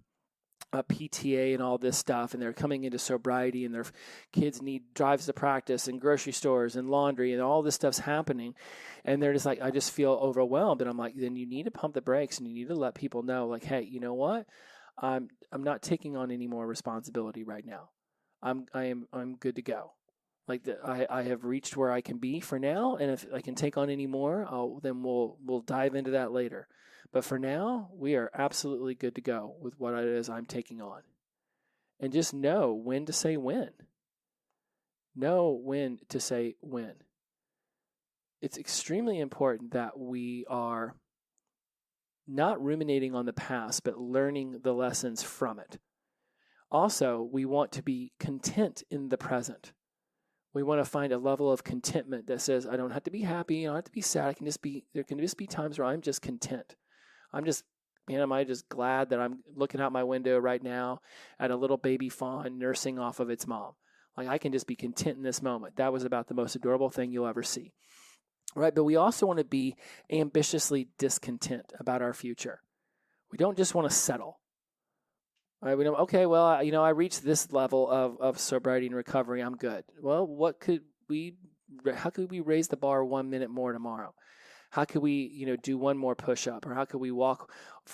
PTA and all this stuff, and they're coming into sobriety, and their kids need drives to practice and grocery stores and laundry, and all this stuff's happening, and they're just like, I just feel overwhelmed. And I'm like, then you need to pump the brakes, and you need to let people know, like, hey, you know what? I'm not taking on any more responsibility right now. I'm good to go. Like I have reached where I can be for now, and if I can take on any more, then we'll dive into that later. But for now, we are absolutely good to go with what it is I'm taking on. And just know when to say when. Know when to say when. It's extremely important that we are not ruminating on the past, but learning the lessons from it. Also, we want to be content in the present. We want to find a level of contentment that says, I don't have to be happy, I don't have to be sad, there can just be times where I'm just content. Am I just glad that I'm looking out my window right now at a little baby fawn nursing off of its mom. Like, I can just be content in this moment. That was about the most adorable thing you'll ever see. Right? But we also want to be ambitiously discontent about our future. We don't just want to settle. Right? We don't, okay, well, I reached this level of sobriety and recovery. I'm good. Well, how could we raise the bar 1 minute more tomorrow? How could we, do one more push-up? Or how could we walk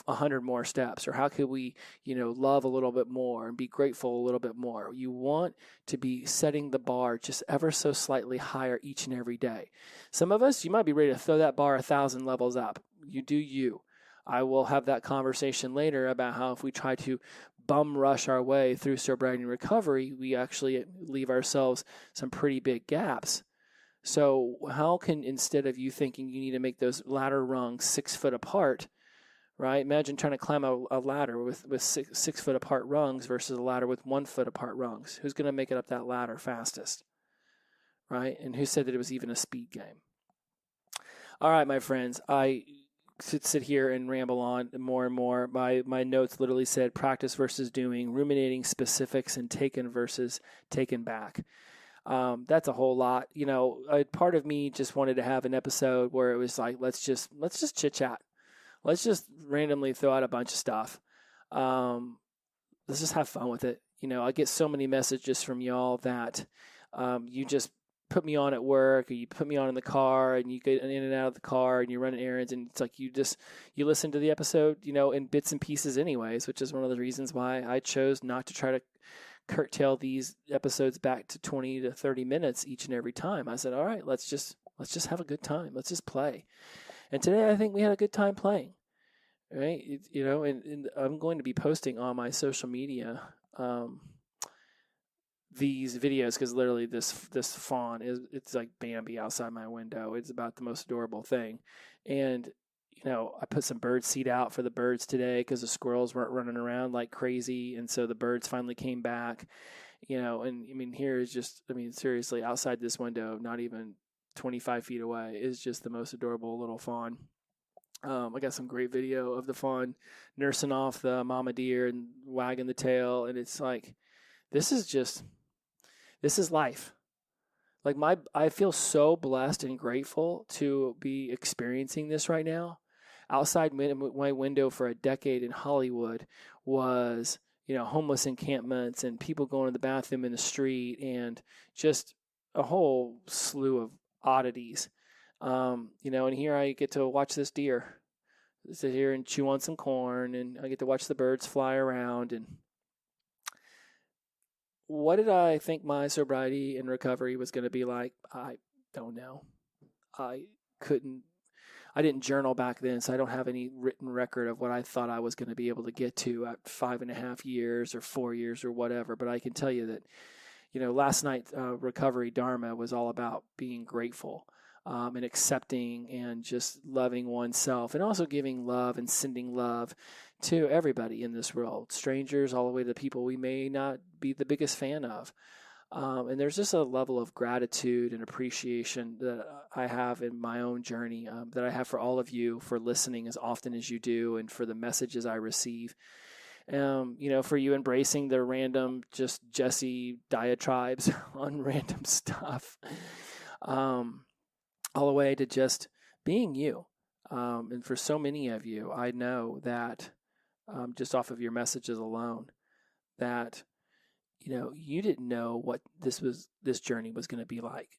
100 more steps? Or how could we, love a little bit more and be grateful a little bit more? You want to be setting the bar just ever so slightly higher each and every day. Some of us, you might be ready to throw that bar 1,000 levels up. You do you. I will have that conversation later about how if we try to bum rush our way through sobriety and recovery, we actually leave ourselves some pretty big gaps. So how can, instead of you thinking you need to make those ladder rungs 6 foot apart, right? Imagine trying to climb a ladder with 6 foot apart rungs versus a ladder with 1 foot apart rungs. Who's going to make it up that ladder fastest, right? And who said that it was even a speed game? All right, my friends, I could sit here and ramble on more and more. My notes literally said practice versus doing, ruminating specifics, and taken versus taken back. That's a whole lot. Part of me just wanted to have an episode where it was like, let's just chit chat. Let's just randomly throw out a bunch of stuff. Let's just have fun with it. I get so many messages from y'all that you just put me on at work, or you put me on in the car, and you get in and out of the car, and you're running errands, and it's like you listen to the episode, in bits and pieces anyways, which is one of the reasons why I chose not to try to curtail these episodes back to 20 to 30 minutes each and every time. I said, all right, let's just have a good time. Let's just play. And today I think we had a good time playing, right? And I'm going to be posting on my social media these videos, because literally this fawn it's like Bambi outside my window. It's about the most adorable thing. And I put some bird seed out for the birds today because the squirrels weren't running around like crazy. And so the birds finally came back, and I mean, here is just, I mean, seriously, outside this window, not even 25 feet away, is just the most adorable little fawn. I got some great video of the fawn nursing off the mama deer and wagging the tail. And it's like, this is life. Like I feel so blessed and grateful to be experiencing this right now. Outside my window for a decade in Hollywood was, homeless encampments and people going to the bathroom in the street and just a whole slew of oddities. And here I get to watch this deer sit here and chew on some corn, and I get to watch the birds fly around. And what did I think my sobriety and recovery was going to be like? I don't know. I didn't journal back then, so I don't have any written record of what I thought I was going to be able to get to at 5.5 years or 4 years or whatever. But I can tell you that, last night recovery Dharma was all about being grateful and accepting and just loving oneself, and also giving love and sending love to everybody in this world, strangers all the way to people we may not be the biggest fan of. And there's just a level of gratitude and appreciation that I have in my own journey, that I have for all of you for listening as often as you do, and for the messages I receive. For you embracing the random, just Jesse diatribes on random stuff, all the way to just being you. And for so many of you, I know that just off of your messages alone, that you didn't know what this journey was going to be like.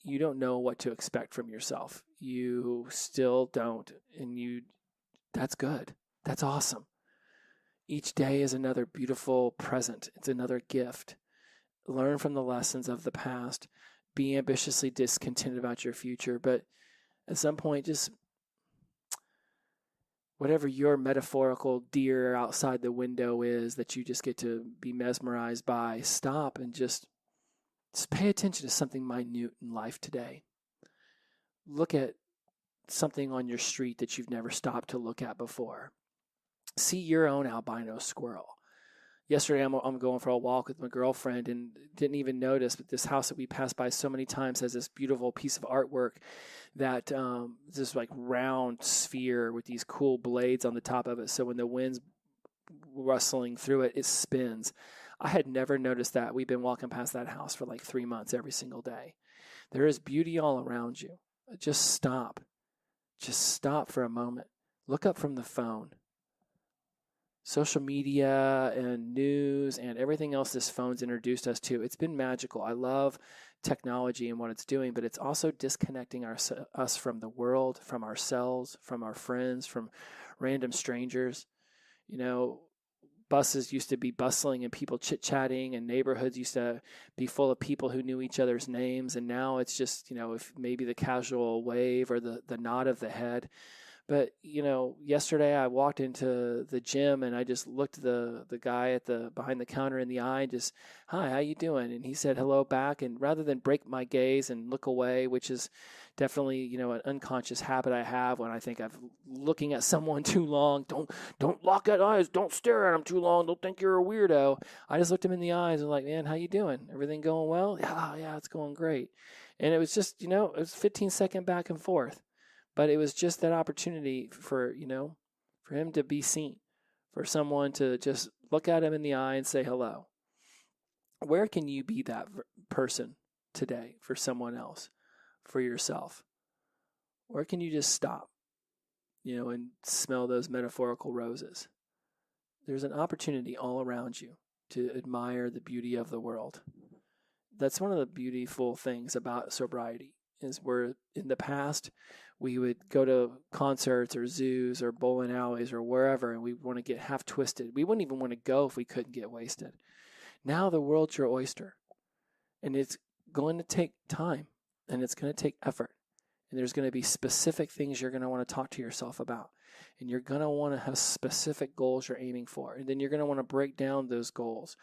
You don't know what to expect from yourself. You still don't, and that's good. That's awesome. Each day is another beautiful present. It's another gift. Learn from the lessons of the past. Be ambitiously discontented about your future, but at some point, just whatever your metaphorical deer outside the window is that you just get to be mesmerized by, stop and just pay attention to something minute in life today. Look at something on your street that you've never stopped to look at before. See your own albino squirrel. Yesterday, I'm going for a walk with my girlfriend and didn't even notice, but this house that we passed by so many times has this beautiful piece of artwork that this like round sphere with these cool blades on the top of it. So when the wind's rustling through it, it spins. I had never noticed that. We've been walking past that house for like 3 months every single day. There is beauty all around you. Just stop. Just stop for a moment. Look up from the phone. Social media and news and everything else this phone's introduced us to, it's been magical. I love technology and what it's doing, but it's also disconnecting us from the world, from ourselves, from our friends, from random strangers. Buses used to be bustling and people chit-chatting, and neighborhoods used to be full of people who knew each other's names, and now it's just, if maybe the casual wave or the nod of the head. But, yesterday I walked into the gym and I just looked the guy behind the counter in the eye and just, hi, how you doing? And he said hello back. And rather than break my gaze and look away, which is definitely, an unconscious habit I have when I think I'm looking at someone too long, don't lock at eyes, don't stare at them too long, don't think you're a weirdo. I just looked him in the eyes and like, man, how you doing? Everything going well? Yeah, it's going great. And it was just, it was 15-second back and forth. But it was just that opportunity for him to be seen, for someone to just look at him in the eye and say hello. Where can you be that person today for someone else, for yourself? Where can you just stop, and smell those metaphorical roses? There's an opportunity all around you to admire the beauty of the world. That's one of the beautiful things about sobriety. Is where in the past we would go to concerts or zoos or bowling alleys or wherever, and we want to get half twisted. We wouldn't even want to go if we couldn't get wasted. Now the world's your oyster, and it's going to take time, and it's going to take effort, and there's going to be specific things you're going to want to talk to yourself about, and you're going to want to have specific goals you're aiming for, and then you're going to want to break down those goals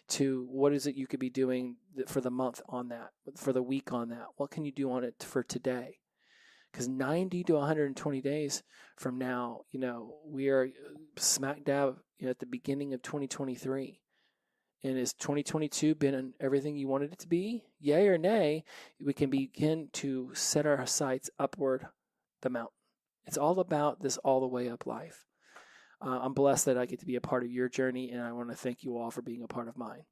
to what is it you could be doing for the month on that, for the week on that. What can you do on it for today? Because 90 to 120 days from now, we are smack dab at the beginning of 2023. And has 2022 been everything you wanted it to be? Yay or nay, we can begin to set our sights upward the mountain. It's all about this all the way up life. I'm blessed that I get to be a part of your journey, and I want to thank you all for being a part of mine.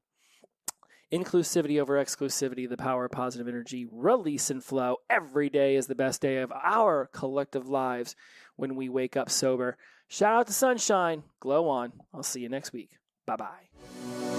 Inclusivity over exclusivity, the power of positive energy, release and flow. Every day is the best day of our collective lives when we wake up sober. Shout out to sunshine. Glow on. I'll see you next week. Bye-bye.